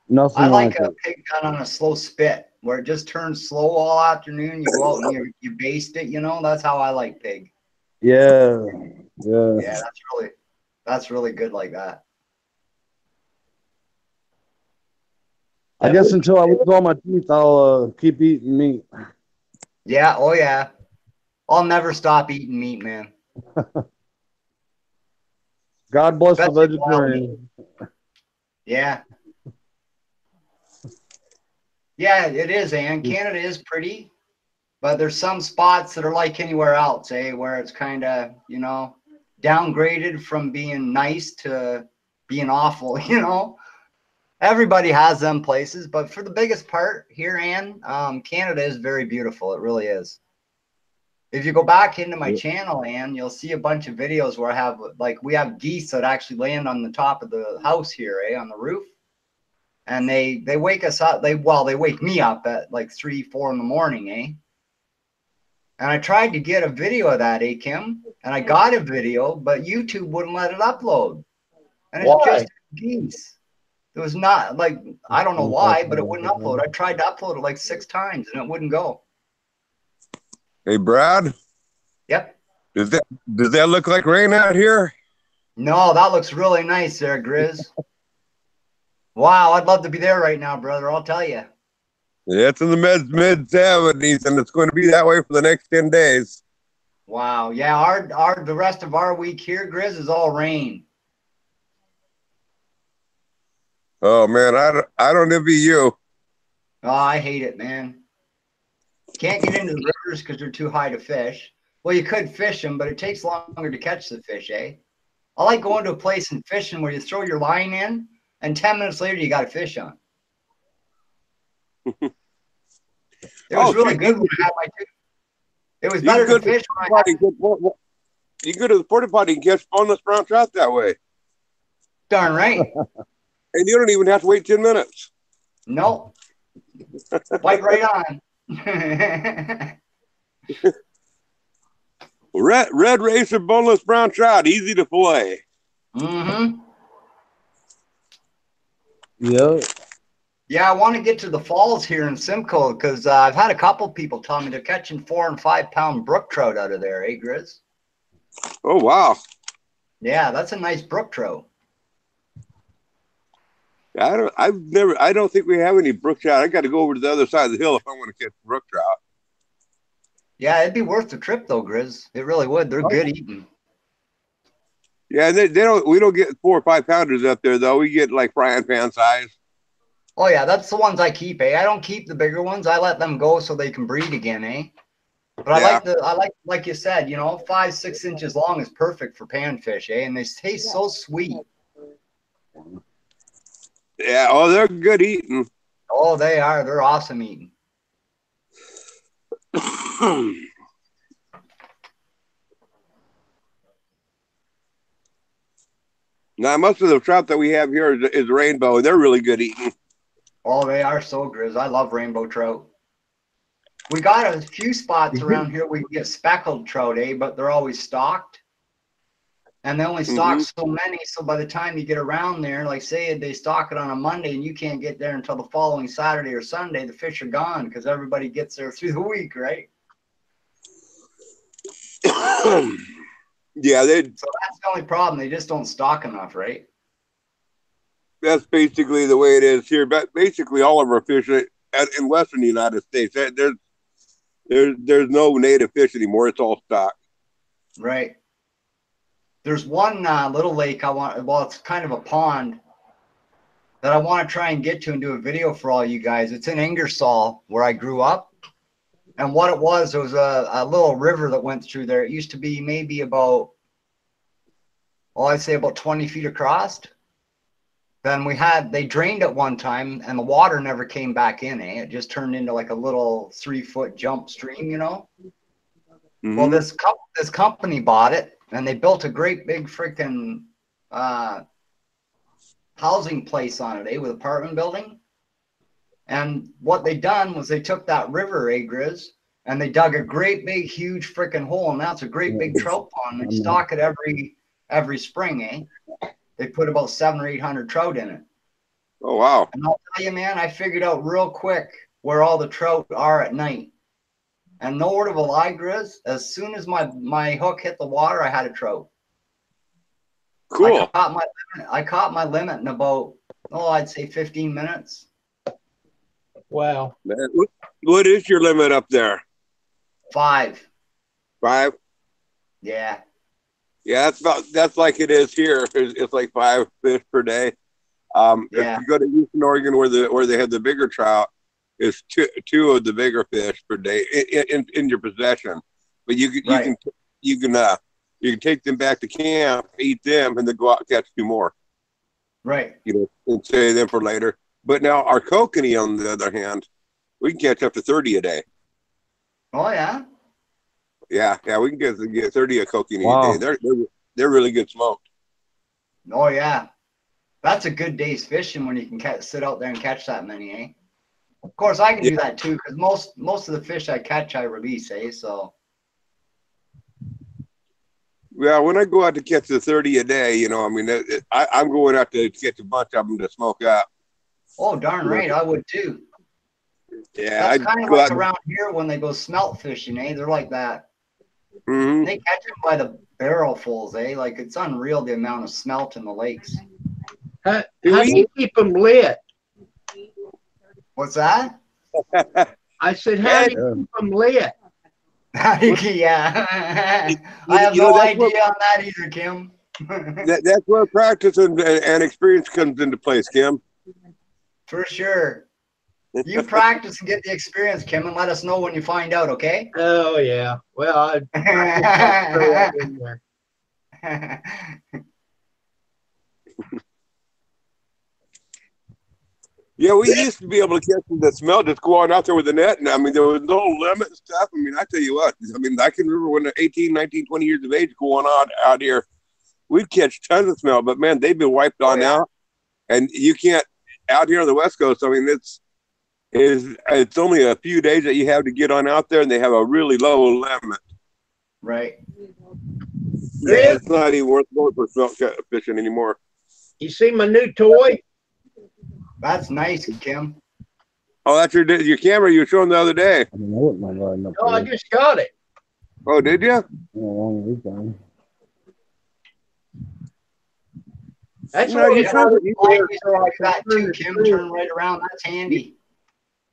Nothing I like like a it. pig done on a slow spit where it just turns slow all afternoon. You go out and you baste it, you know? That's how I like pig. Yeah. Yeah. Yeah, that's really good like that. I guess until I lose all my teeth, I'll keep eating meat. Yeah, oh yeah. I'll never stop eating meat, man. God bless the Especially wild vegetarian. Yeah. Yeah, it is, and Canada is pretty, but there's some spots that are like anywhere else, where it's kind of, you know, downgraded from being nice to being awful, you know. Everybody has them places, but for the biggest part here, Ann, Canada is very beautiful. It really is. If you go back into my channel, Ann, you'll see a bunch of videos where I have, like, we have geese that actually land on the top of the house here, on the roof. And they wake us up. They wake me up at like 3, 4 in the morning, And I tried to get a video of that, Kim, and I got a video, but YouTube wouldn't let it upload. And it's just geese. It was not like, I don't know why, but it wouldn't upload. I tried to upload it like 6 times and it wouldn't go. Hey, Brad. Yep. Does that look like rain out here? No, that looks really nice there, Grizz. Wow, I'd love to be there right now, brother. I'll tell you. Yeah, it's in the mid 70s, and it's going to be that way for the next 10 days. Wow. Yeah, the rest of our week here, Grizz, is all rain. Oh man, I don't envy you. Oh, I hate it, man. Can't get into the rivers because they're too high to fish. Well, you could fish them, but it takes longer to catch the fish, I like going to a place and fishing where you throw your line in, and 10 minutes later, you got a fish on. It was really good when I had my two. It was better to fish when I had. You go to the porta potty and catch boneless brown trout that way. Darn right. And you don't even have to wait 10 minutes. Nope. Bite right on. Red racer boneless brown trout, easy to fillet. Mm-hmm. Yeah. Yeah, I want to get to the falls here in Simcoe because I've had a couple people tell me they're catching 4 and 5 pound brook trout out of there, Grizz? Oh wow. Yeah, that's a nice brook trout. I don't think we have any brook trout. I got to go over to the other side of the hill if I want to catch brook trout. Yeah, it'd be worth the trip though, Grizz. It really would. They're good eating. Yeah, we don't get 4 or 5 pounders up there though. We get like frying pan size. Oh yeah, that's the ones I keep, I don't keep the bigger ones. I let them go so they can breed again, But I like you said, 5-6 inches long is perfect for panfish, eh? And they taste so sweet. Yeah, oh, they're good eating. Oh, they are. They're awesome eating. Now, most of the trout that we have here is rainbow. They're really good eating. Oh, they are so grizz. I love rainbow trout. We got a few spots around here we can get speckled trout, eh? But they're always stocked. And they only stock so many. So by the time you get around there, like say they stock it on a Monday and you can't get there until the following Saturday or Sunday, the fish are gone because everybody gets there through the week, right? Yeah, so that's the only problem. They just don't stock enough, right? That's basically the way it is here. But basically, all of our fish in Western United States, there's no native fish anymore. It's all stock. Right. There's one little lake it's kind of a pond that I want to try and get to and do a video for all you guys. It's in Ingersoll, where I grew up. And what it was a little river that went through there. It used to be maybe about, I'd say about 20 feet across. Then they drained it one time and the water never came back in, eh? It just turned into like a little 3-foot jump stream, Well, this company bought it and they built a great big freaking housing place on it, with apartment building. And what they done was they took that river, Grizz, and they dug a great big huge freaking hole, and that's a great big trout pond. They stock it every spring, eh? They put about 700 or 800 trout in it. Oh wow! And I'll tell you, man, I figured out real quick where all the trout are at night. And no word of a lie, Grizz, as soon as my hook hit the water, I had a trout. Cool. I caught my limit in about, I'd say 15 minutes. Wow. Man, what is your limit up there? 5. 5? Yeah. Yeah, that's like it is here. It's like 5 fish per day. If you go to Eastern Oregon where they have the bigger trout, it's two of the bigger fish per day in your possession. But you can take them back to camp, eat them, and then go out and catch 2 more. Right. And save them for later. But now our kokanee, on the other hand, we can catch up to 30 a day. Oh yeah. Yeah, we can get 30 a kokanee a day. They're really good smoked. Oh yeah, that's a good day's fishing when you can sit out there and catch that many, eh? Of course, I can do that too because most of the fish I catch I release, eh? So. Well, when I go out to catch the 30 a day, I'm going out to catch a bunch of them to smoke up. Oh, darn right, I would too. Yeah, that's kind of like around here when they go smelt fishing, eh? They're like that. Mm-hmm. They catch them by the barrelfuls, eh? Like it's unreal the amount of smelt in the lakes. How do you keep them lit? What's that? I said, how do you keep them lit? Yeah. I have no idea on that either, Kim. That's where practice and experience comes into place, Kim. For sure. You practice and get the experience, Kim, and let us know when you find out, okay? Oh, yeah. Well, I throw that in there. Yeah, we used to be able to catch the smell just going out there with the net. And I mean, there was no limit and stuff. I mean, I tell you what, I can remember when 18, 19, 20 years of age going on out here, we'd catch tons of smell, but man, they've been wiped on out. And you can't, out here on the West Coast, I mean, it's only a few days that you have to get on out there, and they have a really low limit. Right. Yeah, it's not even worth going for smelt fishing anymore. You see my new toy? That's nice, Kim. Oh, that's your camera you were showing the other day. No, I just got it. Oh, did you? That's no, what you that too, Kim. Turn right around. That's handy.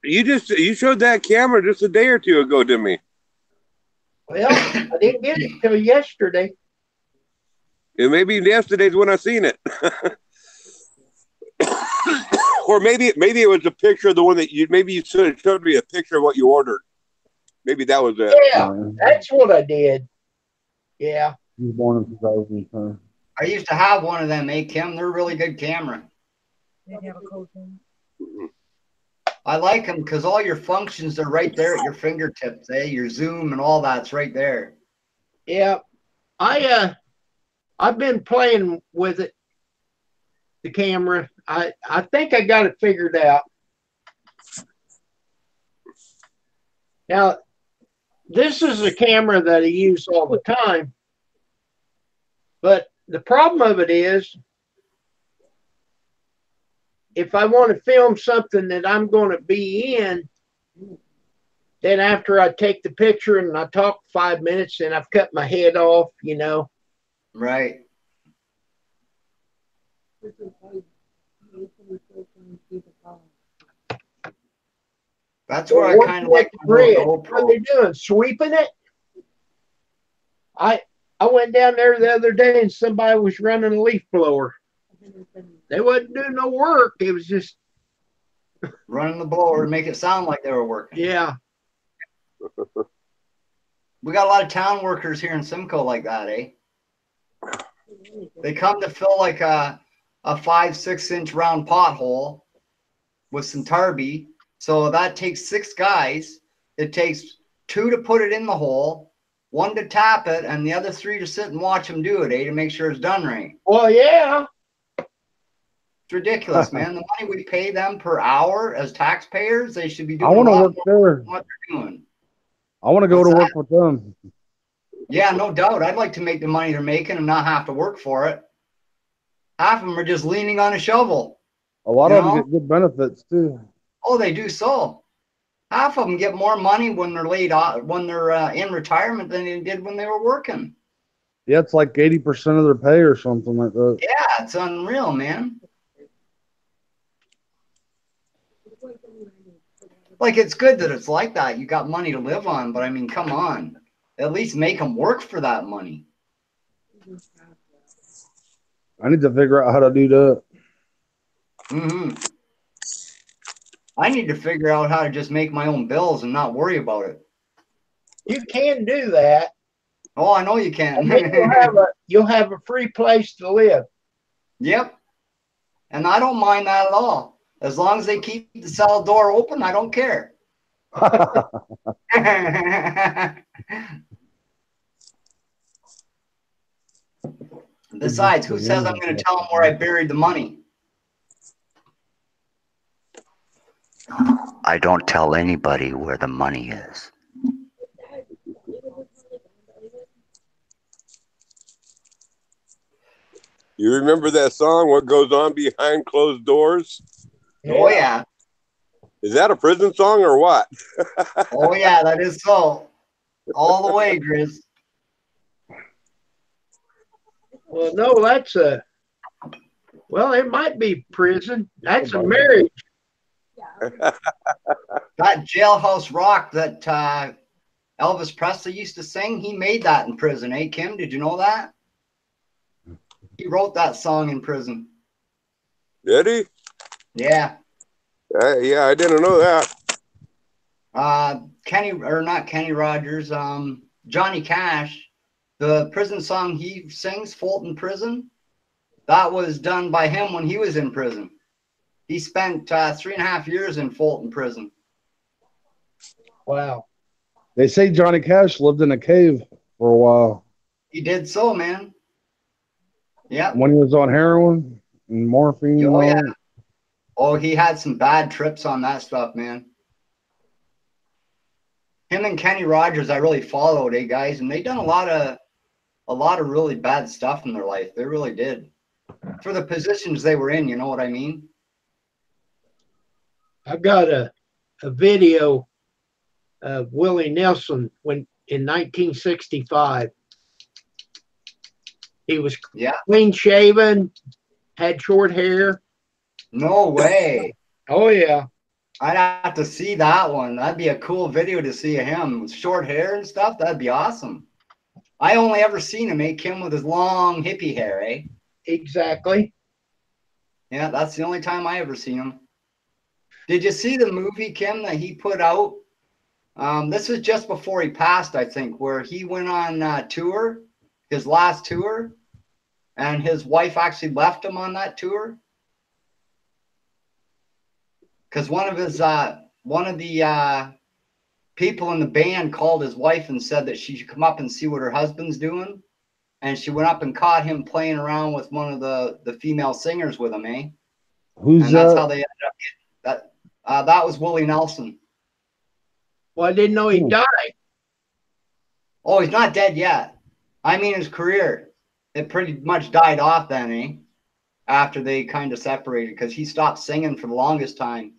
You showed that camera just a day or two ago to me. Well, I didn't get it until yesterday. And maybe yesterday's when I seen it. Or maybe it was a picture of the one that you showed me a picture of what you ordered. Maybe that was it. Yeah, that's what I did. Yeah. He was born in 2010. I used to have one of them, Kim. They're a really good camera. I like them because all your functions are right there at your fingertips. Your zoom and all that's right there. Yeah. I've been playing with it, the camera. I think I got it figured out. Now, this is a camera that I use all the time, but the problem of it is, if I want to film something that I'm going to be in, then after I take the picture and I talk 5 minutes and I've cut my head off, you know. Right. That's where I kind of like the what are they doing? Sweeping it? I went down there the other day and somebody was running a leaf blower. They wasn't doing no work. It was just running the blower to make it sound like they were working. Yeah. We got a lot of town workers here in Simcoe like that, eh? They come to fill like a 5-6 inch round pothole with some tarby. So that takes 6 guys. It takes 2 to put it in the hole, 1 to tap it, and the other 3 to sit and watch them do it, eh? To make sure it's done right. Well, yeah. It's ridiculous, man. The money we pay them per hour as taxpayers, they should be doing I want to work there. What they're doing. I want to go to work with them. Yeah, no doubt. I'd like to make the money they're making and not have to work for it. Half of them are just leaning on a shovel. A lot of them get good benefits too. Oh, they do so. Half of them get more money when they're laid off, when they're in retirement than they did when they were working. Yeah, it's like 80% of their pay or something like that. Yeah, it's unreal, man. Like, it's good that it's like that. You got money to live on, but I mean, come on. At least make them work for that money. I need to figure out how to do that. Mm-hmm. I need to figure out how to just make my own bills and not worry about it. You can do that. Oh, I know you can. You'll have a free place to live. Yep. And I don't mind that at all. As long as they keep the cell door open, I don't care. Besides, who says I'm going to tell them where I buried the money? I don't tell anybody where the money is. You remember that song, What Goes On Behind Closed Doors? Oh, yeah. Is that a prison song or what? Oh, yeah, that is so. All the way, Grizz. Well, no, that's well, it might be prison. That's a marriage. That Jailhouse Rock that Elvis Presley used to sing, he made that in prison, eh, Kim? Did you know that? He wrote that song in prison. Did he? Yeah. Yeah, I didn't know that. Not Kenny Rogers, Johnny Cash, the prison song he sings, Fulton Prison, that was done by him when he was in prison. He spent 3.5 years in Fulton Prison. Wow. They say Johnny Cash lived in a cave for a while. He did so, man. Yeah. When he was on heroin and morphine. Oh, yeah. Oh, he had some bad trips on that stuff, man. Him and Kenny Rogers, I really followed, guys, and they done a lot of really bad stuff in their life. They really did. For the positions they were in, you know what I mean? I've got a video of Willie Nelson when in 1965. He was clean shaven, had short hair. No way. Oh, yeah. I'd have to see that one. That'd be a cool video to see of him with short hair and stuff. That'd be awesome. I only ever seen him, Kim, with his long hippie hair, eh? Exactly. Yeah, that's the only time I ever seen him. Did you see the movie, Kim, that he put out This was just before he passed, I think, where he went on tour, his last tour, and his wife actually left him on that tour. Because one of the people in the band called his wife and said that she should come up and see what her husband's doing. And she went up and caught him playing around with one of the female singers with him, eh? Who's And that's that? how they ended up getting that. That was Willie Nelson. Well, I didn't know he Hmm. died. Oh, he's not dead yet. I mean, his career, it pretty much died off then, eh? After they kind of separated, because he stopped singing for the longest time.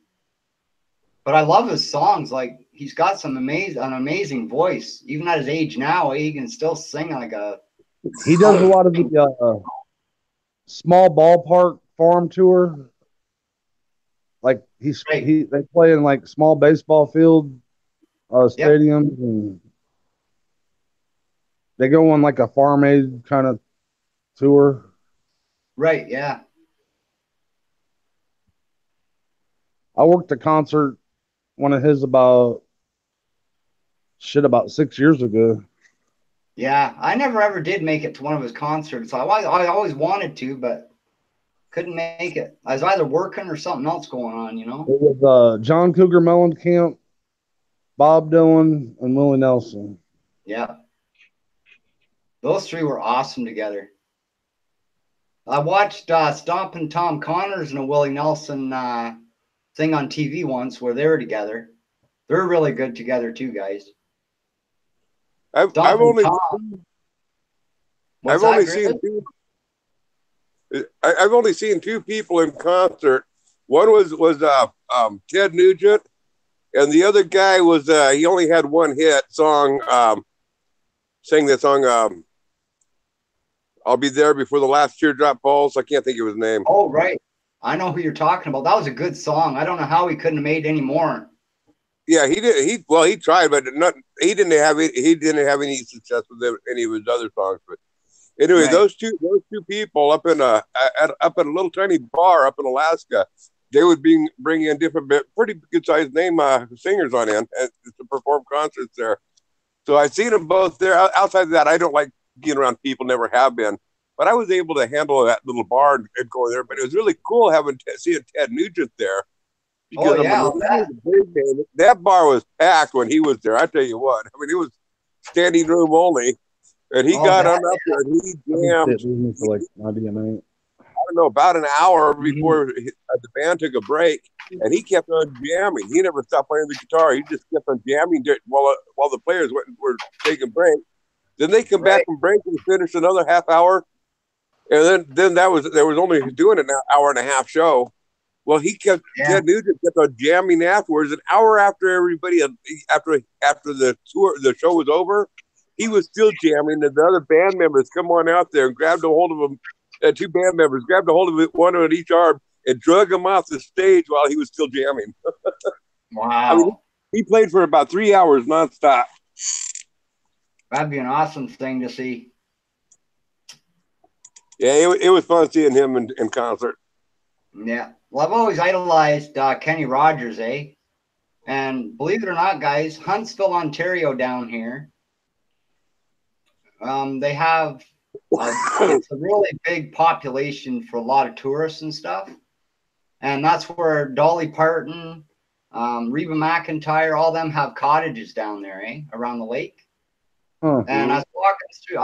But I love his songs. Like, he's got an amazing voice. Even at his age now, he can still sing like a. He does a lot of the small ballpark farm tour. Like Right. they play in like small baseball field stadiums, and they go on like a farm aid kind of tour. Right. Yeah. I worked a concert, one of his about 6 years ago. Yeah. I never ever did make it to one of his concerts. I always wanted to, but couldn't make it. I was either working or something else going on, you know? It was John Cougar Mellencamp, Bob Dylan, and Willie Nelson. Yeah. Those three were awesome together. I watched Stompin' Tom Connors and a Willie Nelson thing on TV once where they were together. They're really good together too, guys. I've Stompin' only Tom. I've What's only that, seen Griffith? I've only seen two people in concert. One was Ted Nugent, and the other guy was he only had one hit song. Sang that song. I'll be there before the last teardrop falls. I can't think of his name. Oh, right. I know who you're talking about. That was a good song. I don't know how he couldn't have made any more. Yeah, he did. He tried, but he didn't have any success with any of his other songs. But anyway, Right. those two people up in a little tiny bar up in Alaska, they would bring in different pretty good sized name singers on in to perform concerts there. So I've seen them both there. Outside of that, I don't like being around people, never have been. But I was able to handle that little bar and go there. But it was really cool seeing Ted Nugent there. Because Oh, yeah, I'll bet. that bar was packed when he was there. I tell you what, I mean, it was standing room only, and he Oh, got that, on up there and he I've been jammed. sitting with me for like 98. I don't know, about an hour before the band took a break, and he kept on jamming. He never stopped playing the guitar. He just kept on jamming while the players were taking break. Then they come back from break and finish another half hour, and then there was only doing an hour and a half show. Well, Ted Nugent kept on jamming afterwards. An hour after everybody, after the tour, the show was over, he was still jamming. And the other band members come on out there and grabbed a hold of him. Two band members grabbed a hold of it, one on each arm, and drug him off the stage while he was still jamming. wow. I mean, he played for about 3 hours nonstop. That'd be an awesome thing to see. Yeah, it was fun seeing him in concert. Yeah. Well, I've always idolized Kenny Rogers, eh? And believe it or not, guys, Huntsville, Ontario down here, they have it's a really big population for a lot of tourists and stuff. And that's where Dolly Parton, Reba McEntire, all them have cottages down there, eh? Around the lake. Huh. And I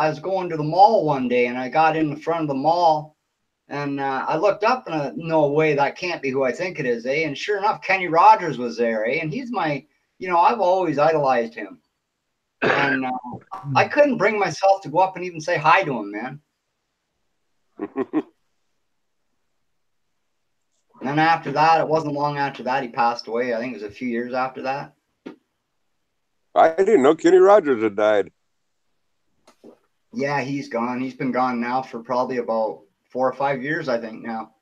was going to the mall one day, and I got in the front of the mall, and I looked up, and no way, that can't be who I think it is, eh? And sure enough, Kenny Rogers was there, eh? And he's I've always idolized him. And I couldn't bring myself to go up and even say hi to him, man. And then after that, it wasn't long after that he passed away. I think it was a few years after that. I didn't know Kenny Rogers had died. Yeah, he's gone. He's been gone now for probably about 4 or 5 years, I think now.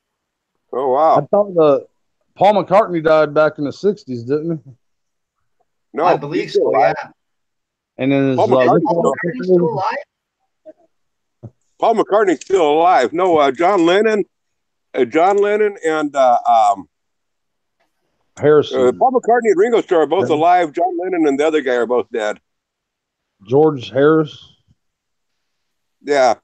Oh, wow. I thought Paul McCartney died back in the 60s, didn't he? No, I believe so, yeah. And then Paul McCartney's still alive? Paul McCartney's still alive. No, John Lennon and Harrison. Paul McCartney and Ringo Starr are both alive. John Lennon and the other guy are both dead. George Harris. Yeah.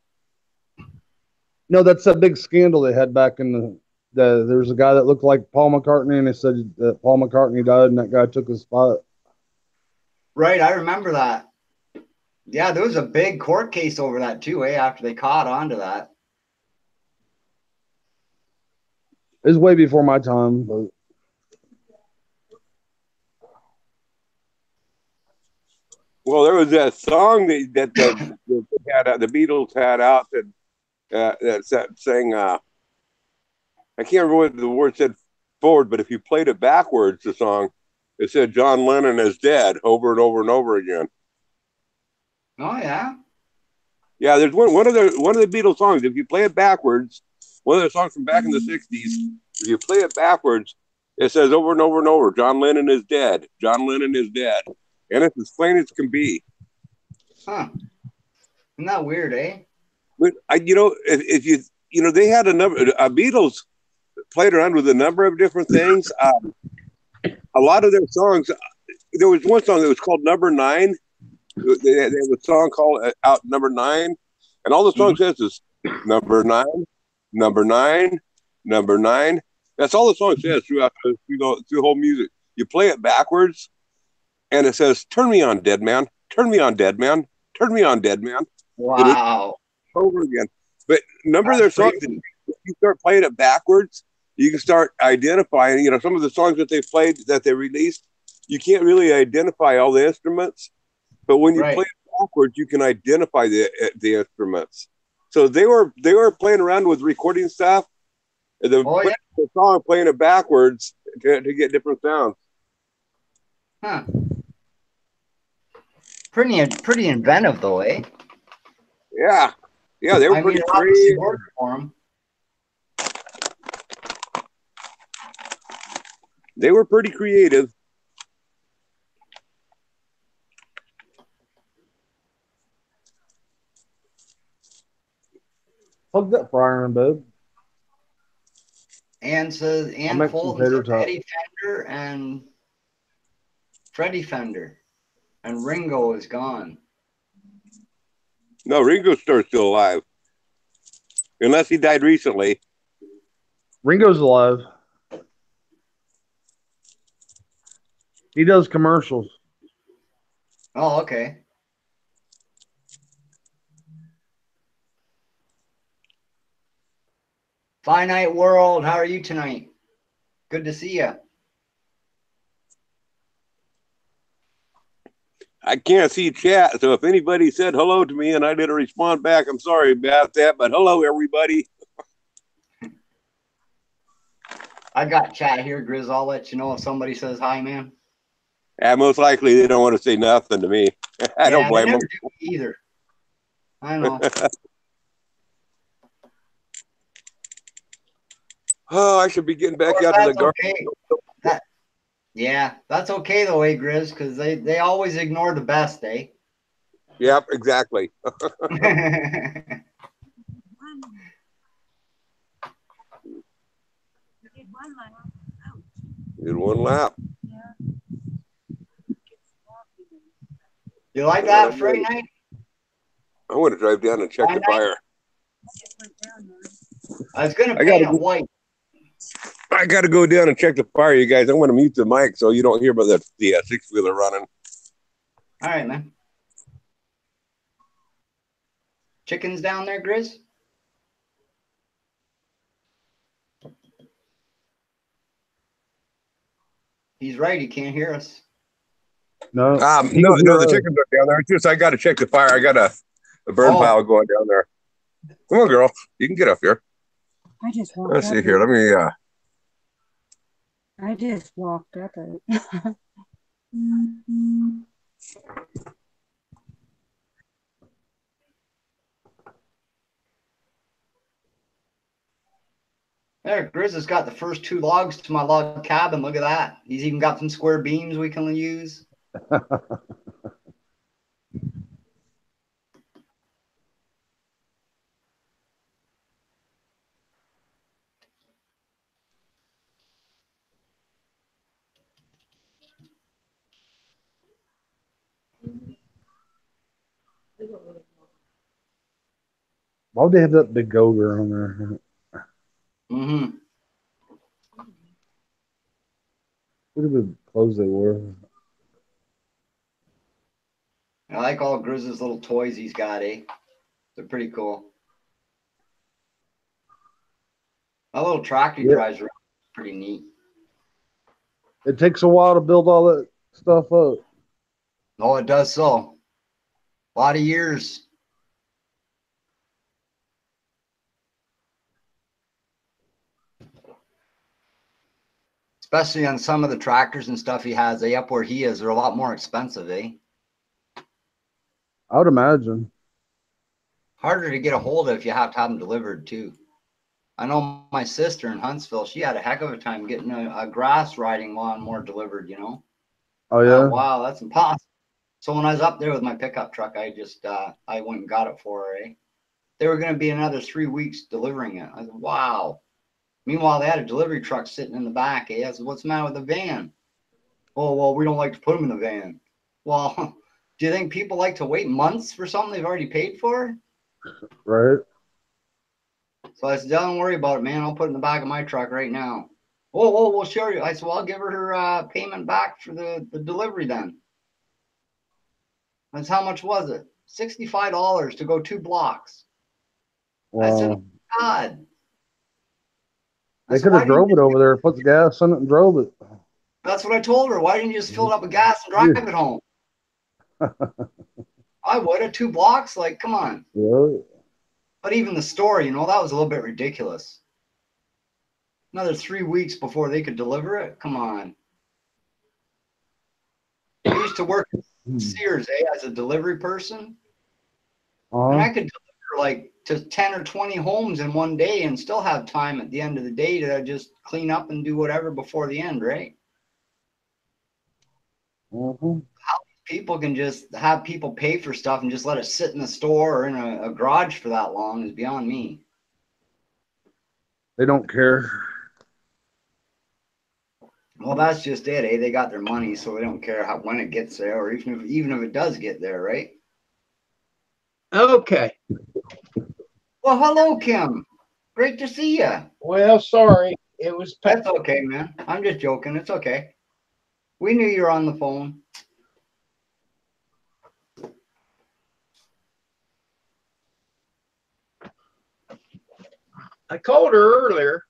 No, that's that big scandal they had back in there was a guy that looked like Paul McCartney, and they said that Paul McCartney died, and that guy took his spot. Right, I remember that. Yeah, there was a big court case over that too, after they caught on to that. It was way before my time, but Well, there was that song that the Beatles had out that sang. I can't remember what the word said forward, but if you played it backwards, the song, it said John Lennon is dead over and over and over again. Oh yeah. Yeah, there's one of the Beatles songs. If you play it backwards, one of the songs from back in the '60s, if you play it backwards, it says over and over and over, John Lennon is dead. John Lennon is dead, and it's as plain as can be. Huh? Isn't that weird, But if you they had a number. Beatles played around with a number of different things. A lot of their songs. There was one song that was called Number 9. They had a song called Out Number 9, and all the song says is Number 9, Number 9, Number 9. That's all the song says throughout through the whole music. You play it backwards, and it says, "Turn me on, dead man. Turn me on, dead man. Turn me on, dead man." Wow. Over again. But number of their songs, if you start playing it backwards, you can start identifying, some of the songs that they played, that they released, you can't really identify all the instruments. But when you play it backwards, you can identify the instruments. So they were playing around with recording stuff, and then playing the song, playing it backwards to get different sounds. Huh. Pretty inventive though, Yeah. Yeah, they were pretty creative. Worked for them. They were pretty creative. Plug that fryer in, babe. Ann says Ann Fulton says Eddie Fender and Freddie Fender, and Ringo is gone. No, Ringo Starr's still alive, unless he died recently. Ringo's alive. He does commercials. Oh, okay. Finite World, how are you tonight? Good to see you. I can't see chat, so if anybody said hello to me and I didn't respond back, I'm sorry about that, but hello, everybody. I got chat here, Grizz. I'll let you know if somebody says hi, man. Yeah, most likely they don't want to say nothing to me. I don't blame them. Do either. I know. Oh, I should be getting back out to the garden. Okay. That's okay though, Grizz, because they always ignore the best, Yep, exactly. Did one lap. You like that Friday night? I want to drive down and check the fire. I was going to paint it white. I got to go down and check the fire, you guys. I'm going to mute the mic so you don't hear about the six-wheeler running. All right, man. Chickens down there, Grizz? He's right. He can't hear us. No, no, the chickens are down there. It's just I got to check the fire. I got a burn pile going down there. Come on, girl. You can get up here. I just walked Let's see here. Let me. I just walked up it. There, Grizz has got the first 2 logs to my log cabin. Look at that. He's even got some square beams we can use. Why would they have that big ogre on there? Mm-hmm. Look at the clothes they wore. I like all Grizz's little toys he's got, eh? They're pretty cool. That little tractor he drives around is pretty neat. It takes a while to build all that stuff up. Oh, it does so. A lot of years. Especially on some of the tractors and stuff he has, up where he is, they're a lot more expensive, eh? I would imagine. Harder to get a hold of if you have to have them delivered too. I know my sister in Huntsville, she had a heck of a time getting a grass riding lawnmower delivered, you know? Oh, yeah? Wow, that's impossible. So when I was up there with my pickup truck, I just, I went and got it for her, eh? They were going to be another 3 weeks delivering it. I said, wow. Meanwhile, they had a delivery truck sitting in the back, eh? I said, what's the matter with the van? Oh, well, we don't like to put them in the van. Well, do you think people like to wait months for something they've already paid for? Right. So I said, don't worry about it, man. I'll put it in the back of my truck right now. Oh, we'll show you. I said, well, I'll give her payment back for the delivery then. That's how much was it? $65 to go 2 blocks. Wow. I said, oh, God. They could have drove it over there, put the gas in it, and drove it. That's what I told her. Why didn't you just fill it up with gas and drive it home? I would have 2 blocks. Like, come on. Yeah. But even the store, you know, that was a little bit ridiculous. Another 3 weeks before they could deliver it? Come on. I used to work at Sears, as a delivery person. And I could deliver like to 10 or 20 homes in one day and still have time at the end of the day to just clean up and do whatever before the end, right? How people can just have people pay for stuff and just let it sit in the store or in a garage for that long is beyond me. They don't care. Well, that's just it, eh? They got their money, so they don't care when it gets there, or even if it does get there, right? Okay. Well, hello, Kim. Great to see you. Well, sorry. It was. That's okay, man. I'm just joking. It's okay. We knew you were on the phone. I called her earlier.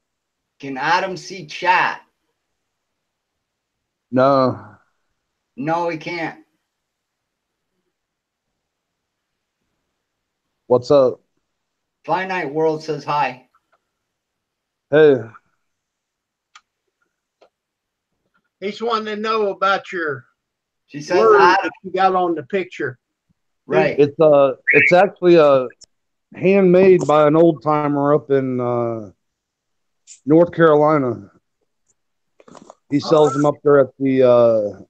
Can Adam see chat? No. No, he can't. What's up? Finite World says hi. Hey. He's wanting to know about your. She says Adam. You got on the picture. Right. It's actually handmade by an old timer up in North Carolina. He sells them up there at the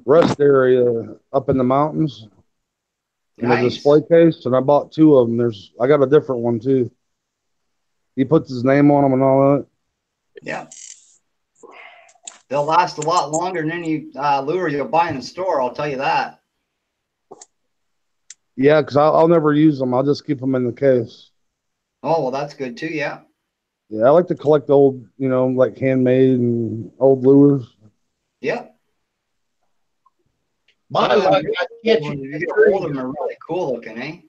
rest area up in the mountains in a display case, and I bought 2 of them. I got a different one too. He puts his name on them and all that. Yeah. They'll last a lot longer than any lure you'll buy in the store, I'll tell you that. Yeah, because I'll never use them. I'll just keep them in the case. Oh, well, that's good too, yeah. Yeah, I like to collect old, like handmade and old lures. Yeah. My luck, I get When you get a hold of them, are really cool looking, eh?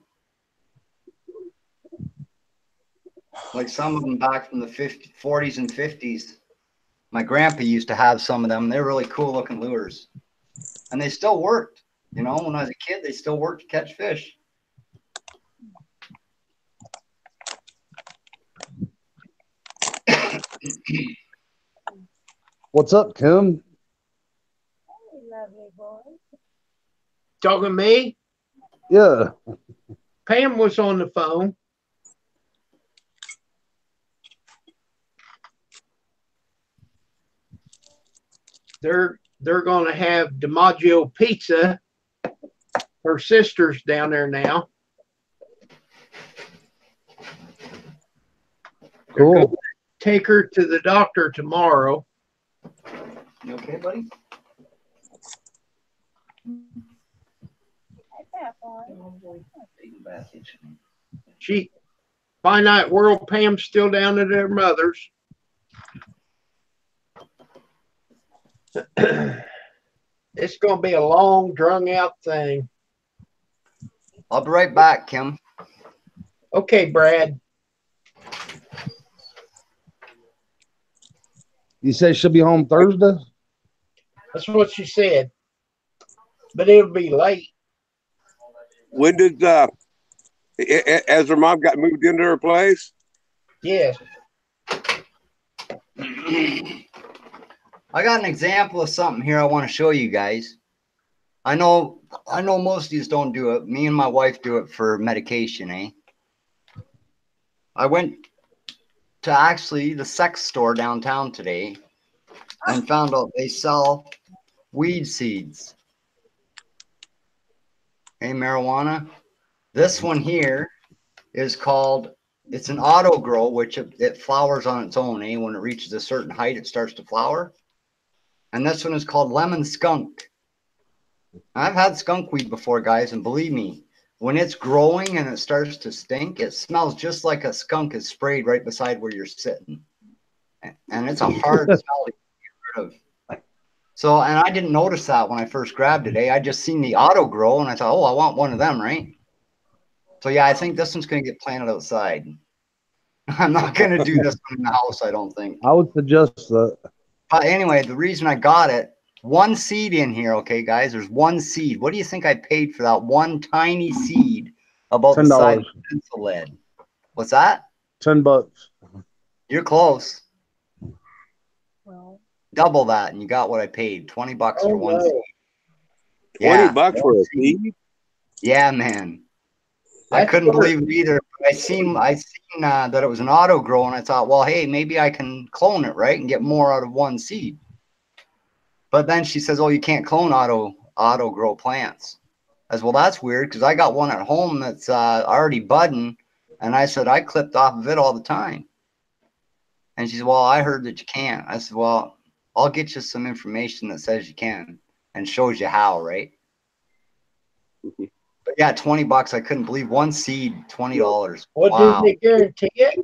Like some of them back from the 40s and 50s. My grandpa used to have some of them. They're really cool looking lures. And they still worked. You know, when I was a kid, they still worked to catch fish. What's up, Kim? Hey, lovely boy. Talking to me? Yeah. Pam was on the phone. They're going to have DiMaggio pizza. Her sister's down there now. Cool. Take her to the doctor tomorrow. You okay, buddy? Finite World Pam's still down at their mother's. It's going to be a long, drung out thing. I'll be right back, Kim. Okay, Brad. You say she'll be home Thursday? That's what she said. But it'll be late. When did as her mom got moved into her place? Yes. I got an example of something here I want to show you guys. I know most of you don't do it. Me and my wife do it for medication, eh? I went to actually the sex store downtown today and found out they sell weed seeds. Hey, marijuana. This one here is called, it's an auto grow, which it flowers on its own, eh? When it reaches a certain height, it starts to flower. And this one is called lemon skunk. I've had skunk weed before, guys, and believe me, when it's growing and it starts to stink, it smells just like a skunk is sprayed right beside where you're sitting. And it's a hard smell to get rid of. So, and I didn't notice that when I first grabbed it, eh? I just seen the auto grow and I thought, oh, I want one of them, right? So yeah, I think this one's going to get planted outside. I'm not going to do this one in the house, I don't think. I would suggest that. But anyway, the reason I got it, one seed in here, okay, guys, there's one seed. What do you think I paid for that one tiny seed about the size of a pencil lead? What's that? $10. You're close. Well, Double that, and you got what I paid. $20 for one seed. 20 bucks for a seed? Yeah, man. I couldn't believe it either. I seen that it was an auto grow, and I thought, well, hey, maybe I can clone it, right, and get more out of one seed. But then she says, oh, you can't clone auto grow plants. I said, well, that's weird because I got one at home that's already budding, and I said I clipped off of it all the time. And she said, well, I heard that you can't. I said, well, I'll get you some information that says you can and shows you how, right? But yeah, $20. I couldn't believe one seed, $20. Well, wow. do they guarantee it?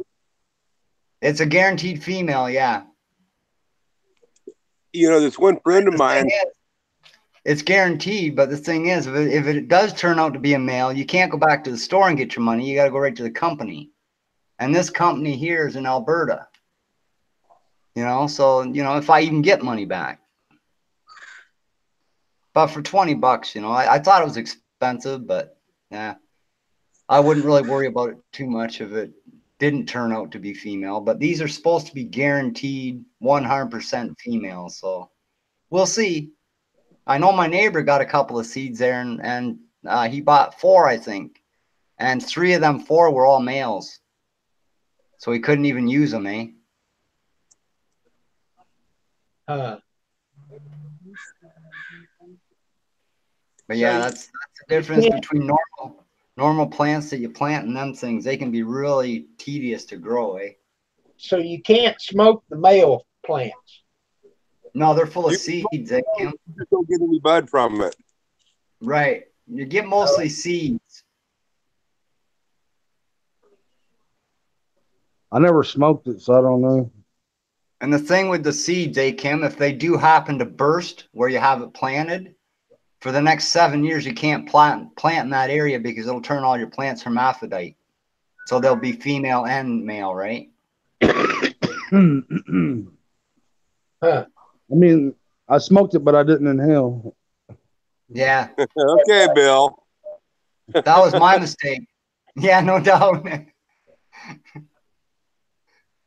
It's a guaranteed female, yeah. You know, this one friend of mine. It's guaranteed, but the thing is, if it does turn out to be a male, you can't go back to the store and get your money. You got to go right to the company. And this company here is in Alberta. You know, so, you know, if I even get money back. But for $20, you know, I thought it was expensive, but yeah, I wouldn't really worry about it too much if it didn't turn out to be female. But these are supposed to be guaranteed 100% female, so we'll see. I know my neighbor got a couple of seeds there, and he bought 4, I think, and 3 of them 4 were all males, so he couldn't even use them, eh? But yeah, that's the difference between normal plants that you plant and them things. They can be really tedious to grow, eh? So you can't smoke the male plants. No, they're full of seeds. Eh, Kim? You don't get any bud from it. Right. You get mostly seeds. I never smoked it, so I don't know. And the thing with the seeds, eh, Kim, if they do happen to burst where you have it planted, for the next 7 years, you can't plant in that area because it'll turn all your plants hermaphrodite. So they'll be female and male, right? Huh. I mean, I smoked it, but I didn't inhale. Yeah. Okay, Bill. That was my mistake. Yeah, no doubt.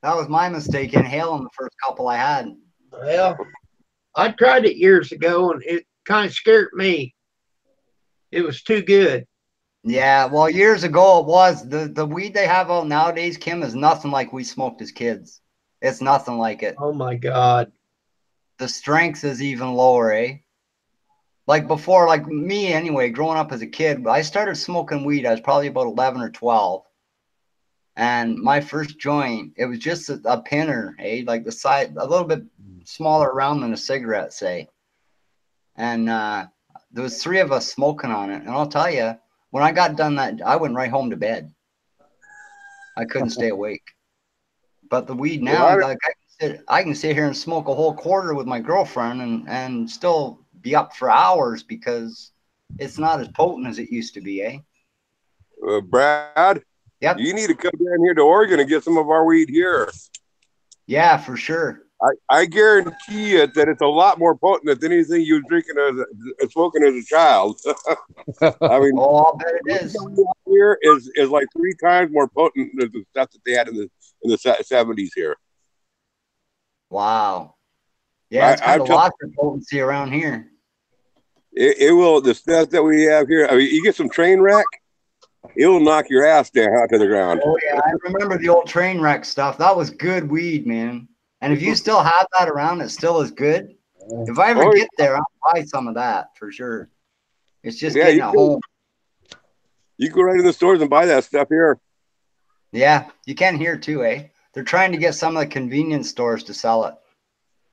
That was my mistake, inhaling the first couple I had. Well, I tried it years ago, and it kind of scared me. It was too good. Yeah, well, years ago it was. The weed they have out nowadays, Kim, is nothing like we smoked as kids. It's nothing like it. Oh, my God. The strength is even lower, eh? Like before, like me anyway, growing up as a kid, I started smoking weed. I was probably about 11 or 12. And my first joint, it was just a pinner, eh? Like the size, a little bit smaller around than a cigarette, say. And there was 3 of us smoking on it. And I'll tell you, when I got done that, I went right home to bed. I couldn't stay awake. But the weed now, Well, like I can sit here and smoke a whole quarter with my girlfriend and still be up for hours because it's not as potent as it used to be, eh? Brad, Yep. you need to come down here to Oregon and get some of our weed here. Yeah, for sure. I guarantee you that it's a lot more potent than anything you were drinking smoking as a child. I mean, Oh, I'll bet it is. here is like 3 times more potent than the stuff that they had in the 70s here. Wow. Yeah, it's kind of told lost its potency around here. it will, the stuff that we have here. I mean, you get some train wreck, it will knock your ass down out to the ground. Oh yeah, I remember the old train wreck stuff. That was good weed, man. And if you still have that around, it still is good. If I ever get there, I'll buy some of that for sure. It's just getting at home. You go right in the stores and buy that stuff here. Yeah, you can here too, eh? They're trying to get some of the convenience stores to sell it.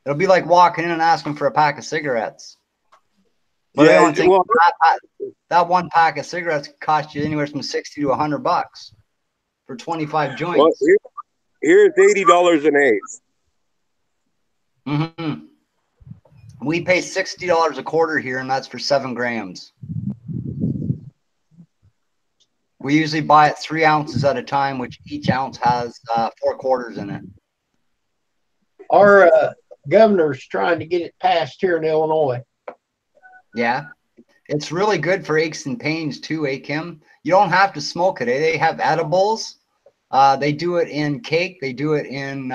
It'll be like walking in and asking for a pack of cigarettes. But I don't think that one pack of cigarettes cost you anywhere from $60 to $100 for 25 joints. Well, here's $80 an eighth. Mm-hmm. We pay $60 a quarter here, and that's for 7 grams. We usually buy it 3 ounces at a time, which each ounce has 4 quarters in it. Our governor's trying to get it passed here in Illinois. Yeah. It's really good for aches and pains too, eh, Kim? You don't have to smoke it, eh? They have edibles. They do it in cake. They do it in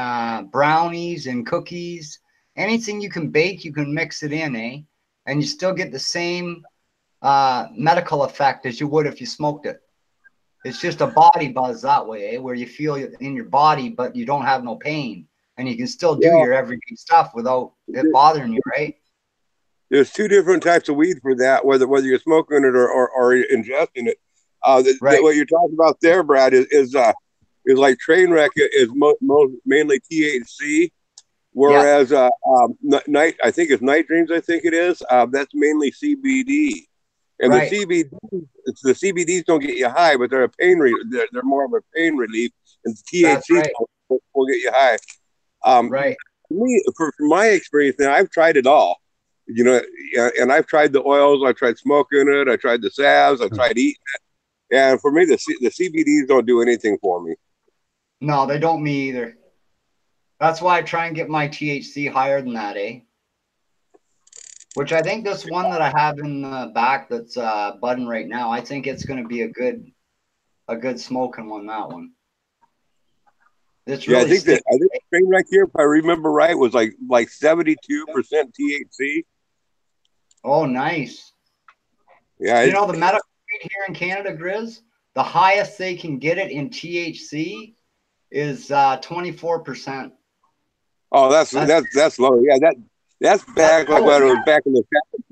brownies and cookies. Anything you can bake, you can mix it in, eh? And you still get the same medical effect as you would if you smoked it. It's just a body buzz that way, eh? Where you feel it in your body, but you don't have no pain. And you can still do your everyday stuff without it bothering you, right? There's 2 different types of weed for that, whether you're smoking it or ingesting it. Right. What you're talking about there, Brad, is like train wreck is mainly THC, whereas I think it's night dreams. I think it is. That's mainly CBD, and the CBDs don't get you high, but they're a pain they're more of a pain relief, and the THC will get you high. Right. For me, from my experience, now I've tried it all. You know, and I've tried the oils, I tried smoking it, I tried the salves, I tried eating it, and for me, the CBDs don't do anything for me. No, they don't me either. That's why I try and get my THC higher than that, eh? Which I think this one that I have in the back that's budding right now, I think it's going to be a good smoking one. That one. It's really I think the train wreck here, if I remember right, was like 72% THC. Oh, nice. Yeah. You know, the medical weed here in Canada, Grizz, the highest they can get it in THC is 24%. Oh, that's low. Yeah, that's back like when it was back in the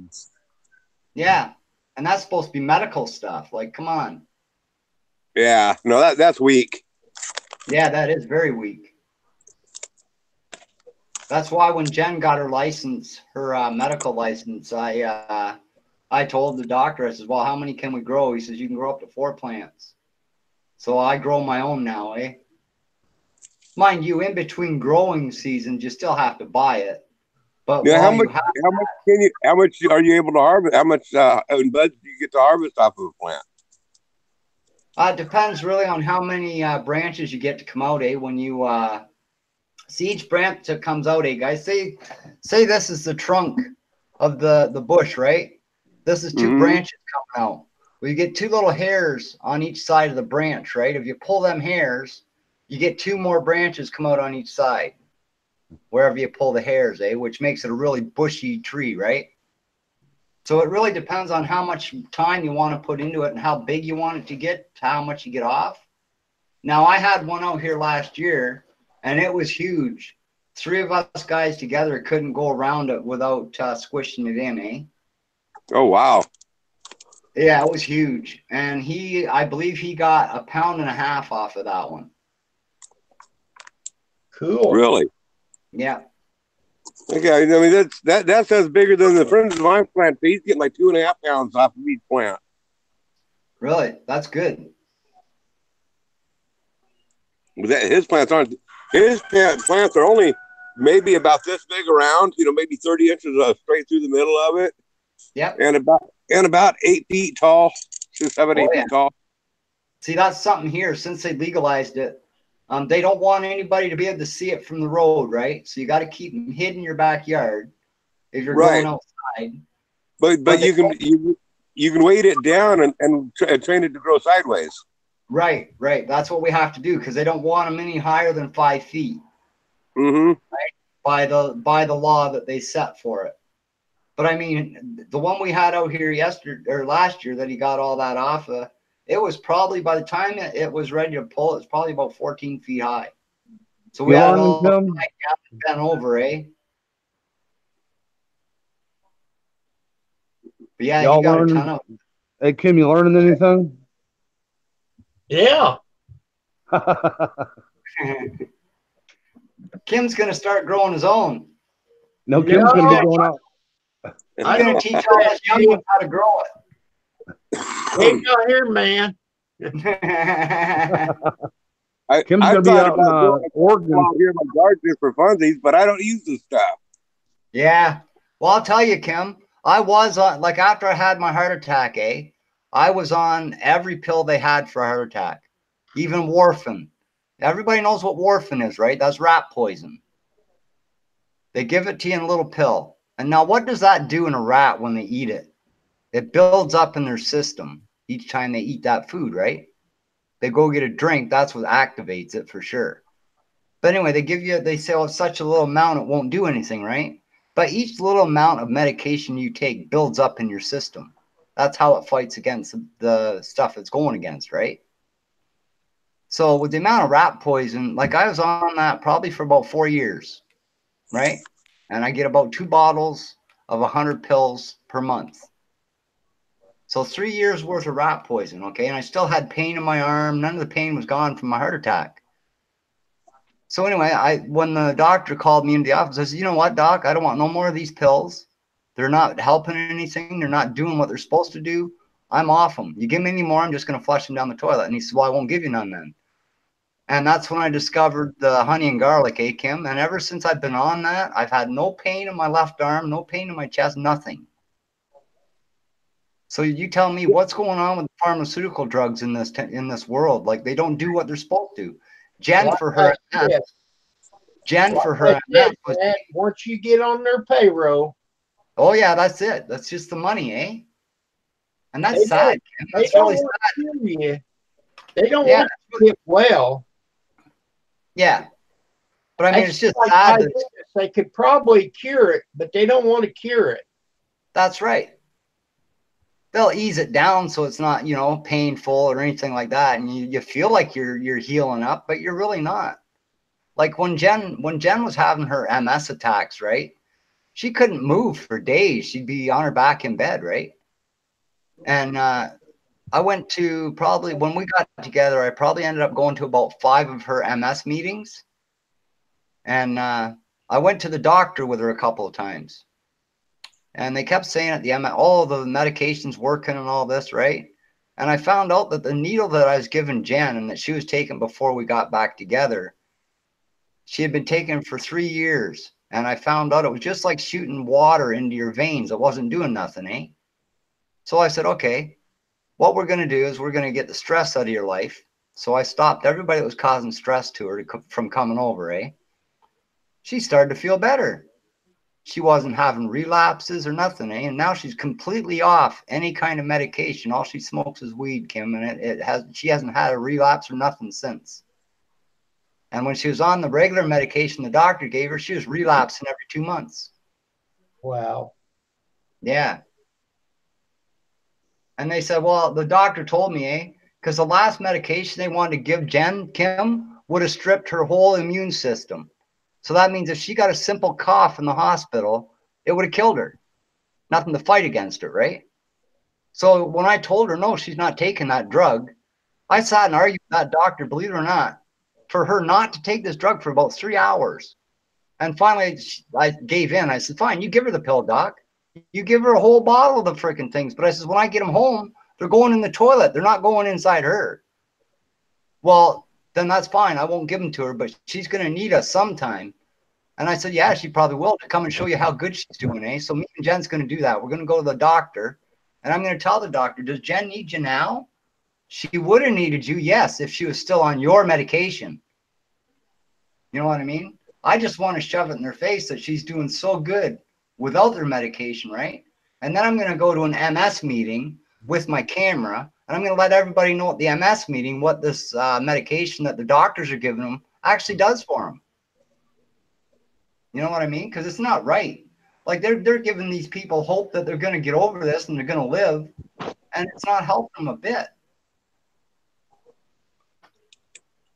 70s. Yeah, and that's supposed to be medical stuff. Like, come on. Yeah, no, that's weak. Yeah, that is very weak. That's why when Jen got her license, her medical license, I told the doctor, I said, well, how many can we grow? He says, you can grow up to 4 plants. So I grow my own now, eh? Mind you, in between growing seasons, you still have to buy it. But how much are you able to harvest? How much in buds do you get to harvest off of a plant? It depends really on how many branches you get to come out, eh? When you see each branch that comes out, eh, guys? Say this is the trunk of the bush, right? This is 2 branches coming out. Well, you get 2 little hairs on each side of the branch, right? If you pull them hairs, you get 2 more branches come out on each side, wherever you pull the hairs, eh? Which makes it a really bushy tree, right? So it really depends on how much time you want to put into it and how big you want it to get, how much you get off. Now, I had one out here last year, and it was huge. 3 of us guys together couldn't go around it without squishing it in, eh? Oh, wow. Yeah, it was huge. And I believe he got 1.5 pounds off of that one. Cool. Really? Yeah. Okay, I mean that sounds bigger than the friends of mine plant. He's getting like 2.5 pounds off of each plant. Really? That's good. His plants aren't. Plants are only maybe about this big around. Maybe 30 inches straight through the middle of it, Yep. and about 8 feet tall, 6, 7, 8 feet tall. See, that's something here since they legalized it. They don't want anybody to be able to see it from the road, right? So you got to keep them hid in your backyard if you're going outside. But you can weight it down and train it to grow sideways. Right. That's what we have to do because they don't want them any higher than 5 feet. Mm-hmm. Right? By the law that they set for it. But I mean, the one we had out here last year that he got all that off of, it was probably by the time it was ready to pull, it's probably about 14 feet high. So we had all bent over, eh? But yeah, y'all you got learning, a ton of. Hey Kim, you learning anything? Yeah. Kim's gonna start growing his own. No, Kim's gonna be going out. He's gonna teach all us young ones how to grow it. Hey, out here, man. Kim's gonna be out in Oregon out here in my garden just for funsies, but I don't use this stuff. Yeah. Well, I'll tell you, Kim. I was on, like, after I had my heart attack, I was on every pill they had for a heart attack, even warfarin. Everybody knows what warfarin is, right? That's rat poison. They give it to you in a little pill. And now what does that do in a rat when they eat it? It builds up in their system each time they eat that food, right? They go get a drink. That's what activates it for sure. But anyway, they say, oh, it's such a little amount, it won't do anything, right? But each little amount of medication you take builds up in your system. That's how it fights against the stuff it's going against, right? So with the amount of rat poison, like I was on that probably for about 4 years, right? And I get about 2 bottles of 100 pills per month. So 3 years worth of rat poison, okay? And I still had pain in my arm. None of the pain was gone from my heart attack. So anyway, when the doctor called me into the office, I said, you know what, doc, I don't want no more of these pills. They're not helping anything. They're not doing what they're supposed to do. I'm off them. You give me any more, I'm just going to flush them down the toilet. And he said, well, I won't give you none then. And that's when I discovered the honey and garlic, Kim. And ever since I've been on that, I've had no pain in my left arm, no pain in my chest, nothing. So you tell me what's going on with pharmaceutical drugs in this world? Like they don't do what they're supposed to. Jen for her once you get on their payroll. Oh yeah, that's it. That's just the money, And that's sad. That's really sad. They don't want to get well. Yeah. But I mean, it's just sad. They could probably cure it, but they don't want to cure it. That's right. They'll ease it down so it's not, painful or anything like that. And you feel like you're healing up, but you're really not. Like when Jen was having her MS attacks, right? She couldn't move for days. She'd be on her back in bed, right? And I went to probably, when we got together, I probably ended up going to about 5 of her MS meetings. And I went to the doctor with her a couple of times. And they kept saying at all the medication's working and all this, right? And I found out that the needle that I was giving Jen and that she was taking before we got back together, she had been taking for 3 years. And I found out it was just like shooting water into your veins. It wasn't doing nothing, So I said, okay, what we're going to do is we're going to get the stress out of your life. So I stopped everybody that was causing stress to her from coming over, She started to feel better. She wasn't having relapses or nothing, And now she's completely off any kind of medication. All she smokes is weed, Kim, and she hasn't had a relapse or nothing since. And when she was on the regular medication the doctor gave her, she was relapsing every 2 months. Wow. Yeah. And they said, well, the doctor told me, because the last medication they wanted to give Kim would have stripped her whole immune system. So that means if she got a simple cough in the hospital, it would have killed her. Nothing to fight against her, right? So when I told her, no, she's not taking that drug, I sat and argued with that doctor, believe it or not, for her not to take this drug for about 3 hours. And finally, I gave in. I said, fine, you give her the pill, doc. You give her a whole bottle of the freaking things. But I said, when I get them home, they're going in the toilet. They're not going inside her. Well, then that's fine. I won't give them to her, but she's going to need us sometime. And I said, yeah, she probably will, to come and show you how good she's doing, eh? So me and Jen's going to do that. We're going to go to the doctor, and I'm going to tell the doctor, does Jen need you now? She would have needed you, yes, if she was still on your medication. You know what I mean? I just want to shove it in their face that she's doing so good without their medication, right? And then I'm going to go to an MS meeting with my camera, and I'm going to let everybody know at the MS meeting what this medication that the doctors are giving them actually does for them. You know what I mean? Because it's not right. Like they're giving these people hope that they're going to get over this and they're going to live, and it's not helping them a bit.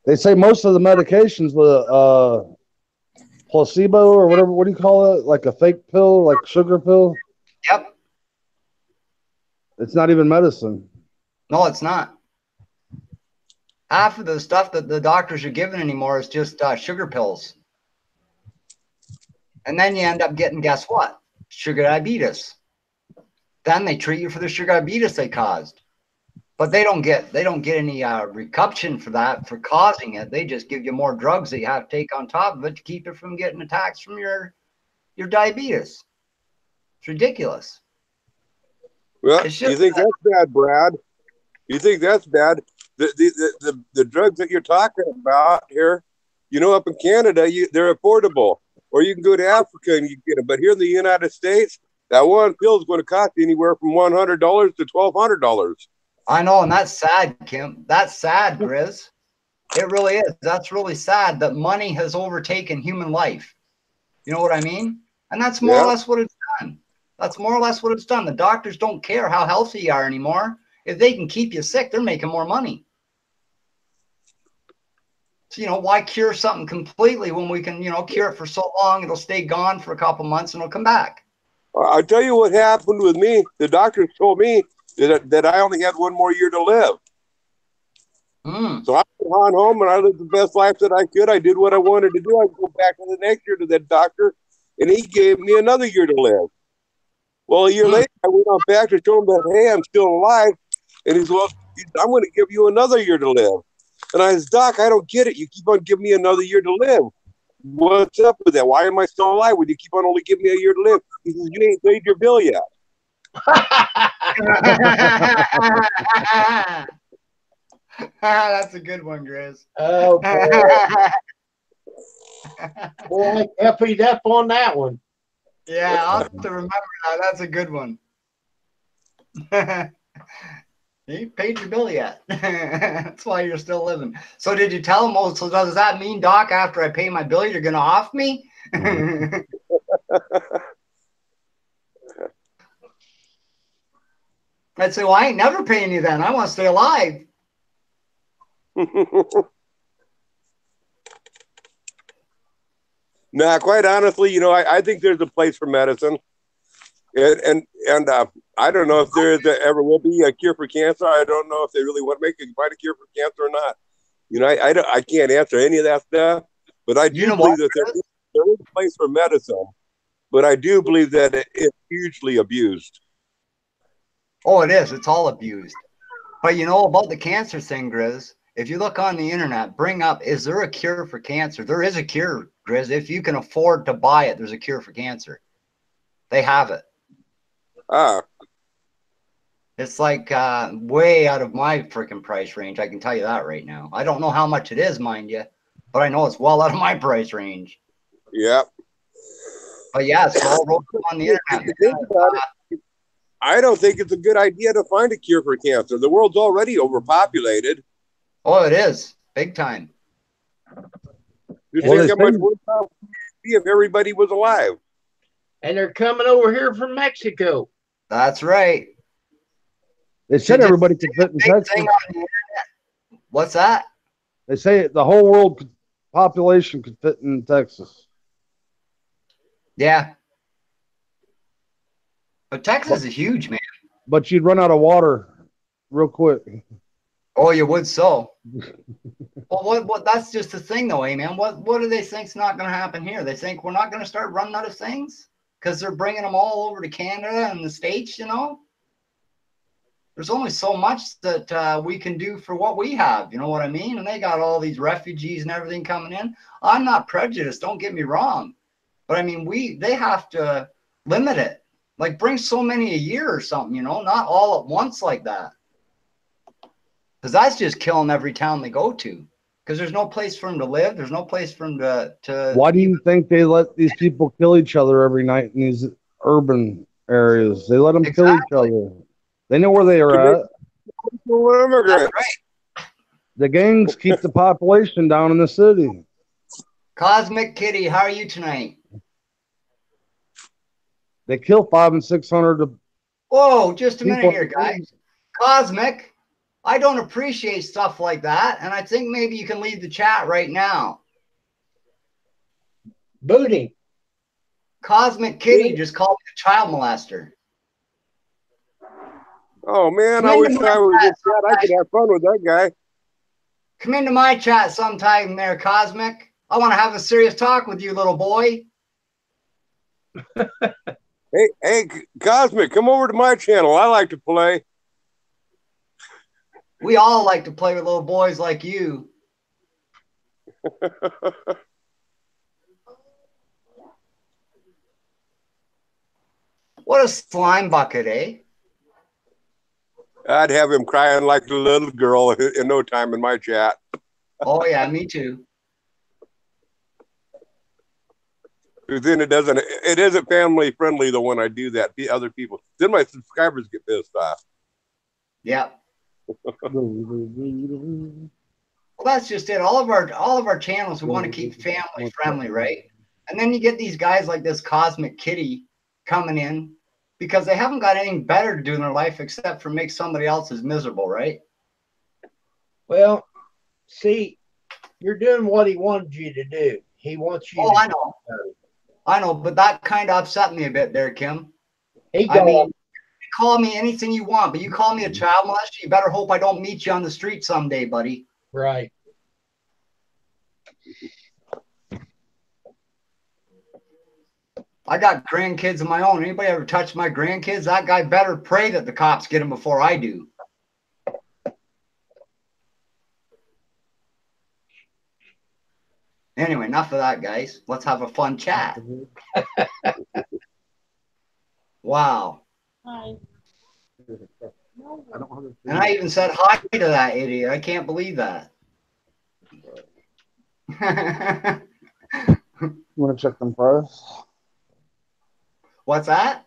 They say most of the medications with placebo or whatever. What do you call it? Like a fake pill, like sugar pill. Yep. It's not even medicine. No, it's not. Half of the stuff that the doctors are giving anymore is just sugar pills. And then you end up getting, guess what? Sugar diabetes. Then they treat you for the sugar diabetes they caused. But they don't get any recuperation for that, for causing it. They just give you more drugs that you have to take on top of it to keep it from getting attacks from your diabetes. It's ridiculous. Well, you think that's bad, Brad? You think that's bad? The drugs that you're talking about here, you know, up in Canada, they're affordable. Or you can go to Africa and you get them. But here in the United States, that one pill is going to cost you anywhere from $100 to $1,200. I know, and that's sad, Kim. That's sad, Grizz. It really is. That's really sad that money has overtaken human life. You know what I mean? And that's more or less what it's done. That's more or less what it's done. The doctors don't care how healthy you are anymore. If they can keep you sick, they're making more money. So, you know, why cure something completely when we can, you know, cure it for so long, it'll stay gone for a couple months and it'll come back. I'll tell you what happened with me. The doctors told me that I only had one more year to live. So I went on home and I lived the best life that I could. I did what I wanted to do. I go back to the next year to that doctor, and he gave me another year to live. Well, a year later, I went on back to show him that, hey, I'm still alive. And he's, well, I'm going to give you another year to live. And I said, Doc, I don't get it. You keep on giving me another year to live. What's up with that? Why am I still alive when you keep on only giving me a year to live? He says, you ain't paid your bill yet. That's a good one, Grizz. Oh, boy. Boy, Effie's up on that one. Yeah, I'll have to remember that. That's a good one. You paid your bill yet. That's why you're still living. So did you tell him, oh, so does that mean, Doc, after I pay my bill, you're going to off me? I'd say, well, I ain't never paying you then. I want to stay alive. Nah, quite honestly, you know, I think there's a place for medicine. And I don't know if there ever will be a cure for cancer. I don't know if they really want to find a cure for cancer or not. You know, I can't answer any of that stuff, but I do believe that there is a place for medicine, but I do believe that it is hugely abused. Oh, it is. It's all abused. But you know about the cancer thing, Grizz, if you look on the internet, bring up, is there a cure for cancer? There is a cure, Grizz. If you can afford to buy it, there's a cure for cancer. They have it. It's like way out of my freaking price range. I can tell you that right now. I don't know how much it is, mind you, but I know it's well out of my price range. Yeah. But yeah, it's all wrote on the internet. I don't think it's a good idea to find a cure for cancer. The world's already overpopulated. Oh, it is. Big time. You think how much worse it would be if everybody was alive? And they're coming over here from Mexico. That's right. They said everybody could fit in Texas. What's that? They say the whole world population could fit in Texas. Yeah. But Texas is huge, man. But you'd run out of water real quick. Oh, you would so. Well, what? That's just the thing, though, man. What do they think's not going to happen here? They think we're not going to start running out of things because they're bringing them all over to Canada and the States, you know? there's only so much that we can do for what we have. You know what I mean? And they got all these refugees and everything coming in. I'm not prejudiced. Don't get me wrong. But I mean, they have to limit it. Like bring so many a year or something, you know, not all at once like that. Because that's just killing every town they go to. Because there's no place for them to live. There's no place for them to Why do you think they let these people kill each other every night in these urban areas? They let them kill each other. They know where they are at. Immigrant. Right. The gangs keep the population down in the city. Cosmic Kitty, how are you tonight? They kill 500 and 600. Whoa, just a minute here, guys. Cosmic, I don't appreciate stuff like that, and I think maybe you can leave the chat right now. Booty. Cosmic Kitty just called me a child molester. Oh man, I wish I was in chat. I could have fun with that guy. Come into my chat sometime there, Cosmic. I want to have a serious talk with you, little boy. Hey, Cosmic, come over to my channel. I like to play. We all like to play with little boys like you. What a slime bucket, eh? I'd have him crying like a little girl in no time in my chat. Oh yeah, me too. Then it isn't family friendly though when I do that. The other people, then my subscribers get pissed off. Yeah. Well, that's just it. All of our channels, we want to keep family friendly, right? And then you get these guys like this Cosmic Kitty coming in because they haven't got anything better to do in their life except for make somebody else's miserable, right? Well, see, you're doing what he wanted you to do. He wants you. Oh, I know. I know, but that kind of upset me a bit there, Kim. I mean, you call me anything you want, but you call me a child molester, you better hope I don't meet you on the street someday, buddy. Right. I got grandkids of my own. Anybody ever touch my grandkids? That guy better pray that the cops get him before I do. Anyway, enough of that, guys. Let's have a fun chat. Wow. Hi. And I even said hi to that idiot. I can't believe that. You want to check them first? What's that?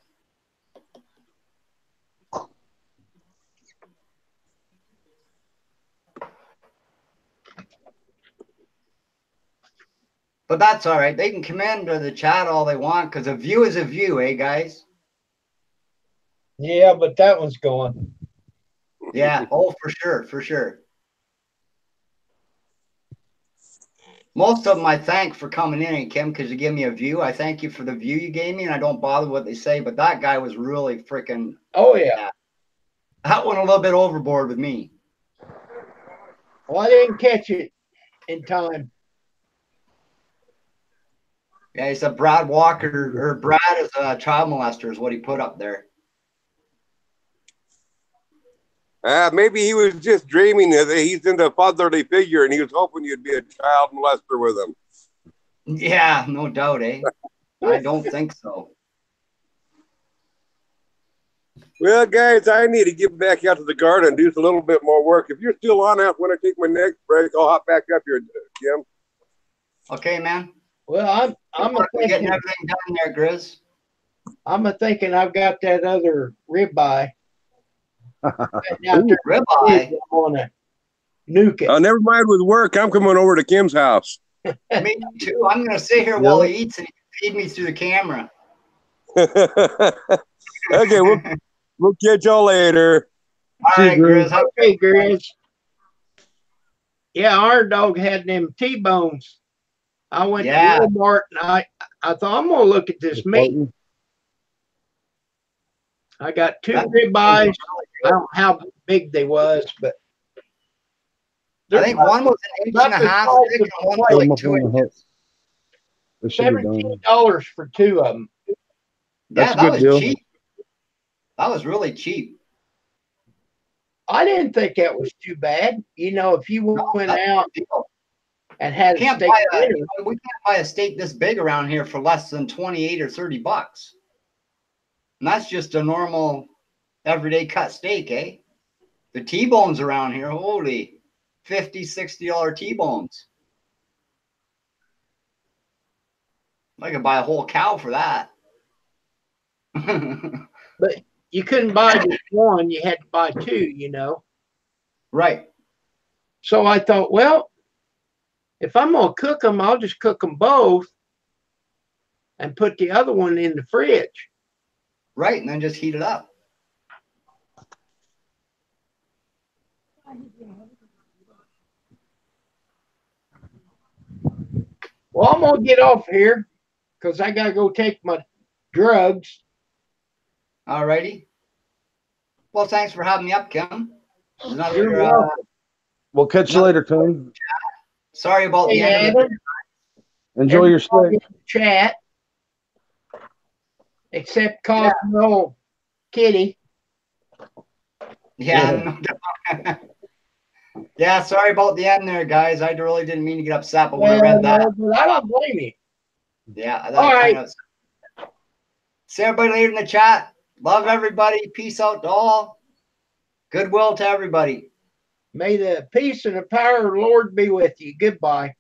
But that's all right. They can come into the chat all they want because a view is a view, eh, guys? Yeah, but that one's gone. Yeah. Oh, for sure. For sure. Most of them I thank for coming in, Kim, because you give me a view. I thank you for the view you gave me, and I don't bother what they say. But that guy was really freaking. Oh, yeah. That went a little bit overboard with me. Well, I didn't catch it in time. Yeah, he said Brad Walker, or Brad is a child molester, is what he put up there. Maybe he was just dreaming that he's in the fatherly figure and he was hoping you'd be a child molester with him. Yeah, no doubt, eh? I don't think so. Well, guys, I need to get back out to the garden and do a little bit more work. If you're still on that, when I take my next break, I'll hop back up here, Jim. Okay, man. Well, I'm getting everything done there, Grizz. I'm thinking I've got that other ribeye. Ribeye. I want to nuke it. Oh, never mind with work. I'm coming over to Kim's house. Me too. I'm going to sit here while he eats and feed me through the camera. Okay, we'll catch y'all later. All right, Grizz. Okay, Grizz. Yeah, our dog had them T-bones. I went to Walmart and I thought I'm gonna look at this meat. I got two ribeyes. I don't know how big they was, but I think one was an inch and a half thick and one was like 2 inches. $17 for two of them. Yeah, that was cheap. That was really cheap. I didn't think that was too bad. You know, if you went out and had a Can't steak buy a, dinner, we can't buy a steak this big around here for less than 28 or 30 bucks. And that's just a normal everyday cut steak, eh? The T-bones around here, holy, $50, $60 T-bones. I could buy a whole cow for that. but you couldn't buy just one, you had to buy two, you know. Right. So I thought, well, if I'm going to cook them, I'll just cook them both and put the other one in the fridge. Right, and then just heat it up. Well, I'm going to get off here because I got to go take my drugs. All righty. Well, thanks for having me up, Kim. You're welcome. We'll catch you later, Tim. Sorry about the Hey, end of it. Enjoy your Everybody steak. in the chat, except Cosmo Kitty. Yeah. No, yeah, sorry about the end there, guys. I really didn't mean to get upset, but when I read that, But I don't blame you. yeah, that All right. kind of. See everybody later in the chat. Love everybody. Peace out to all. Goodwill to everybody. May the peace and the power of the Lord be with you. Goodbye.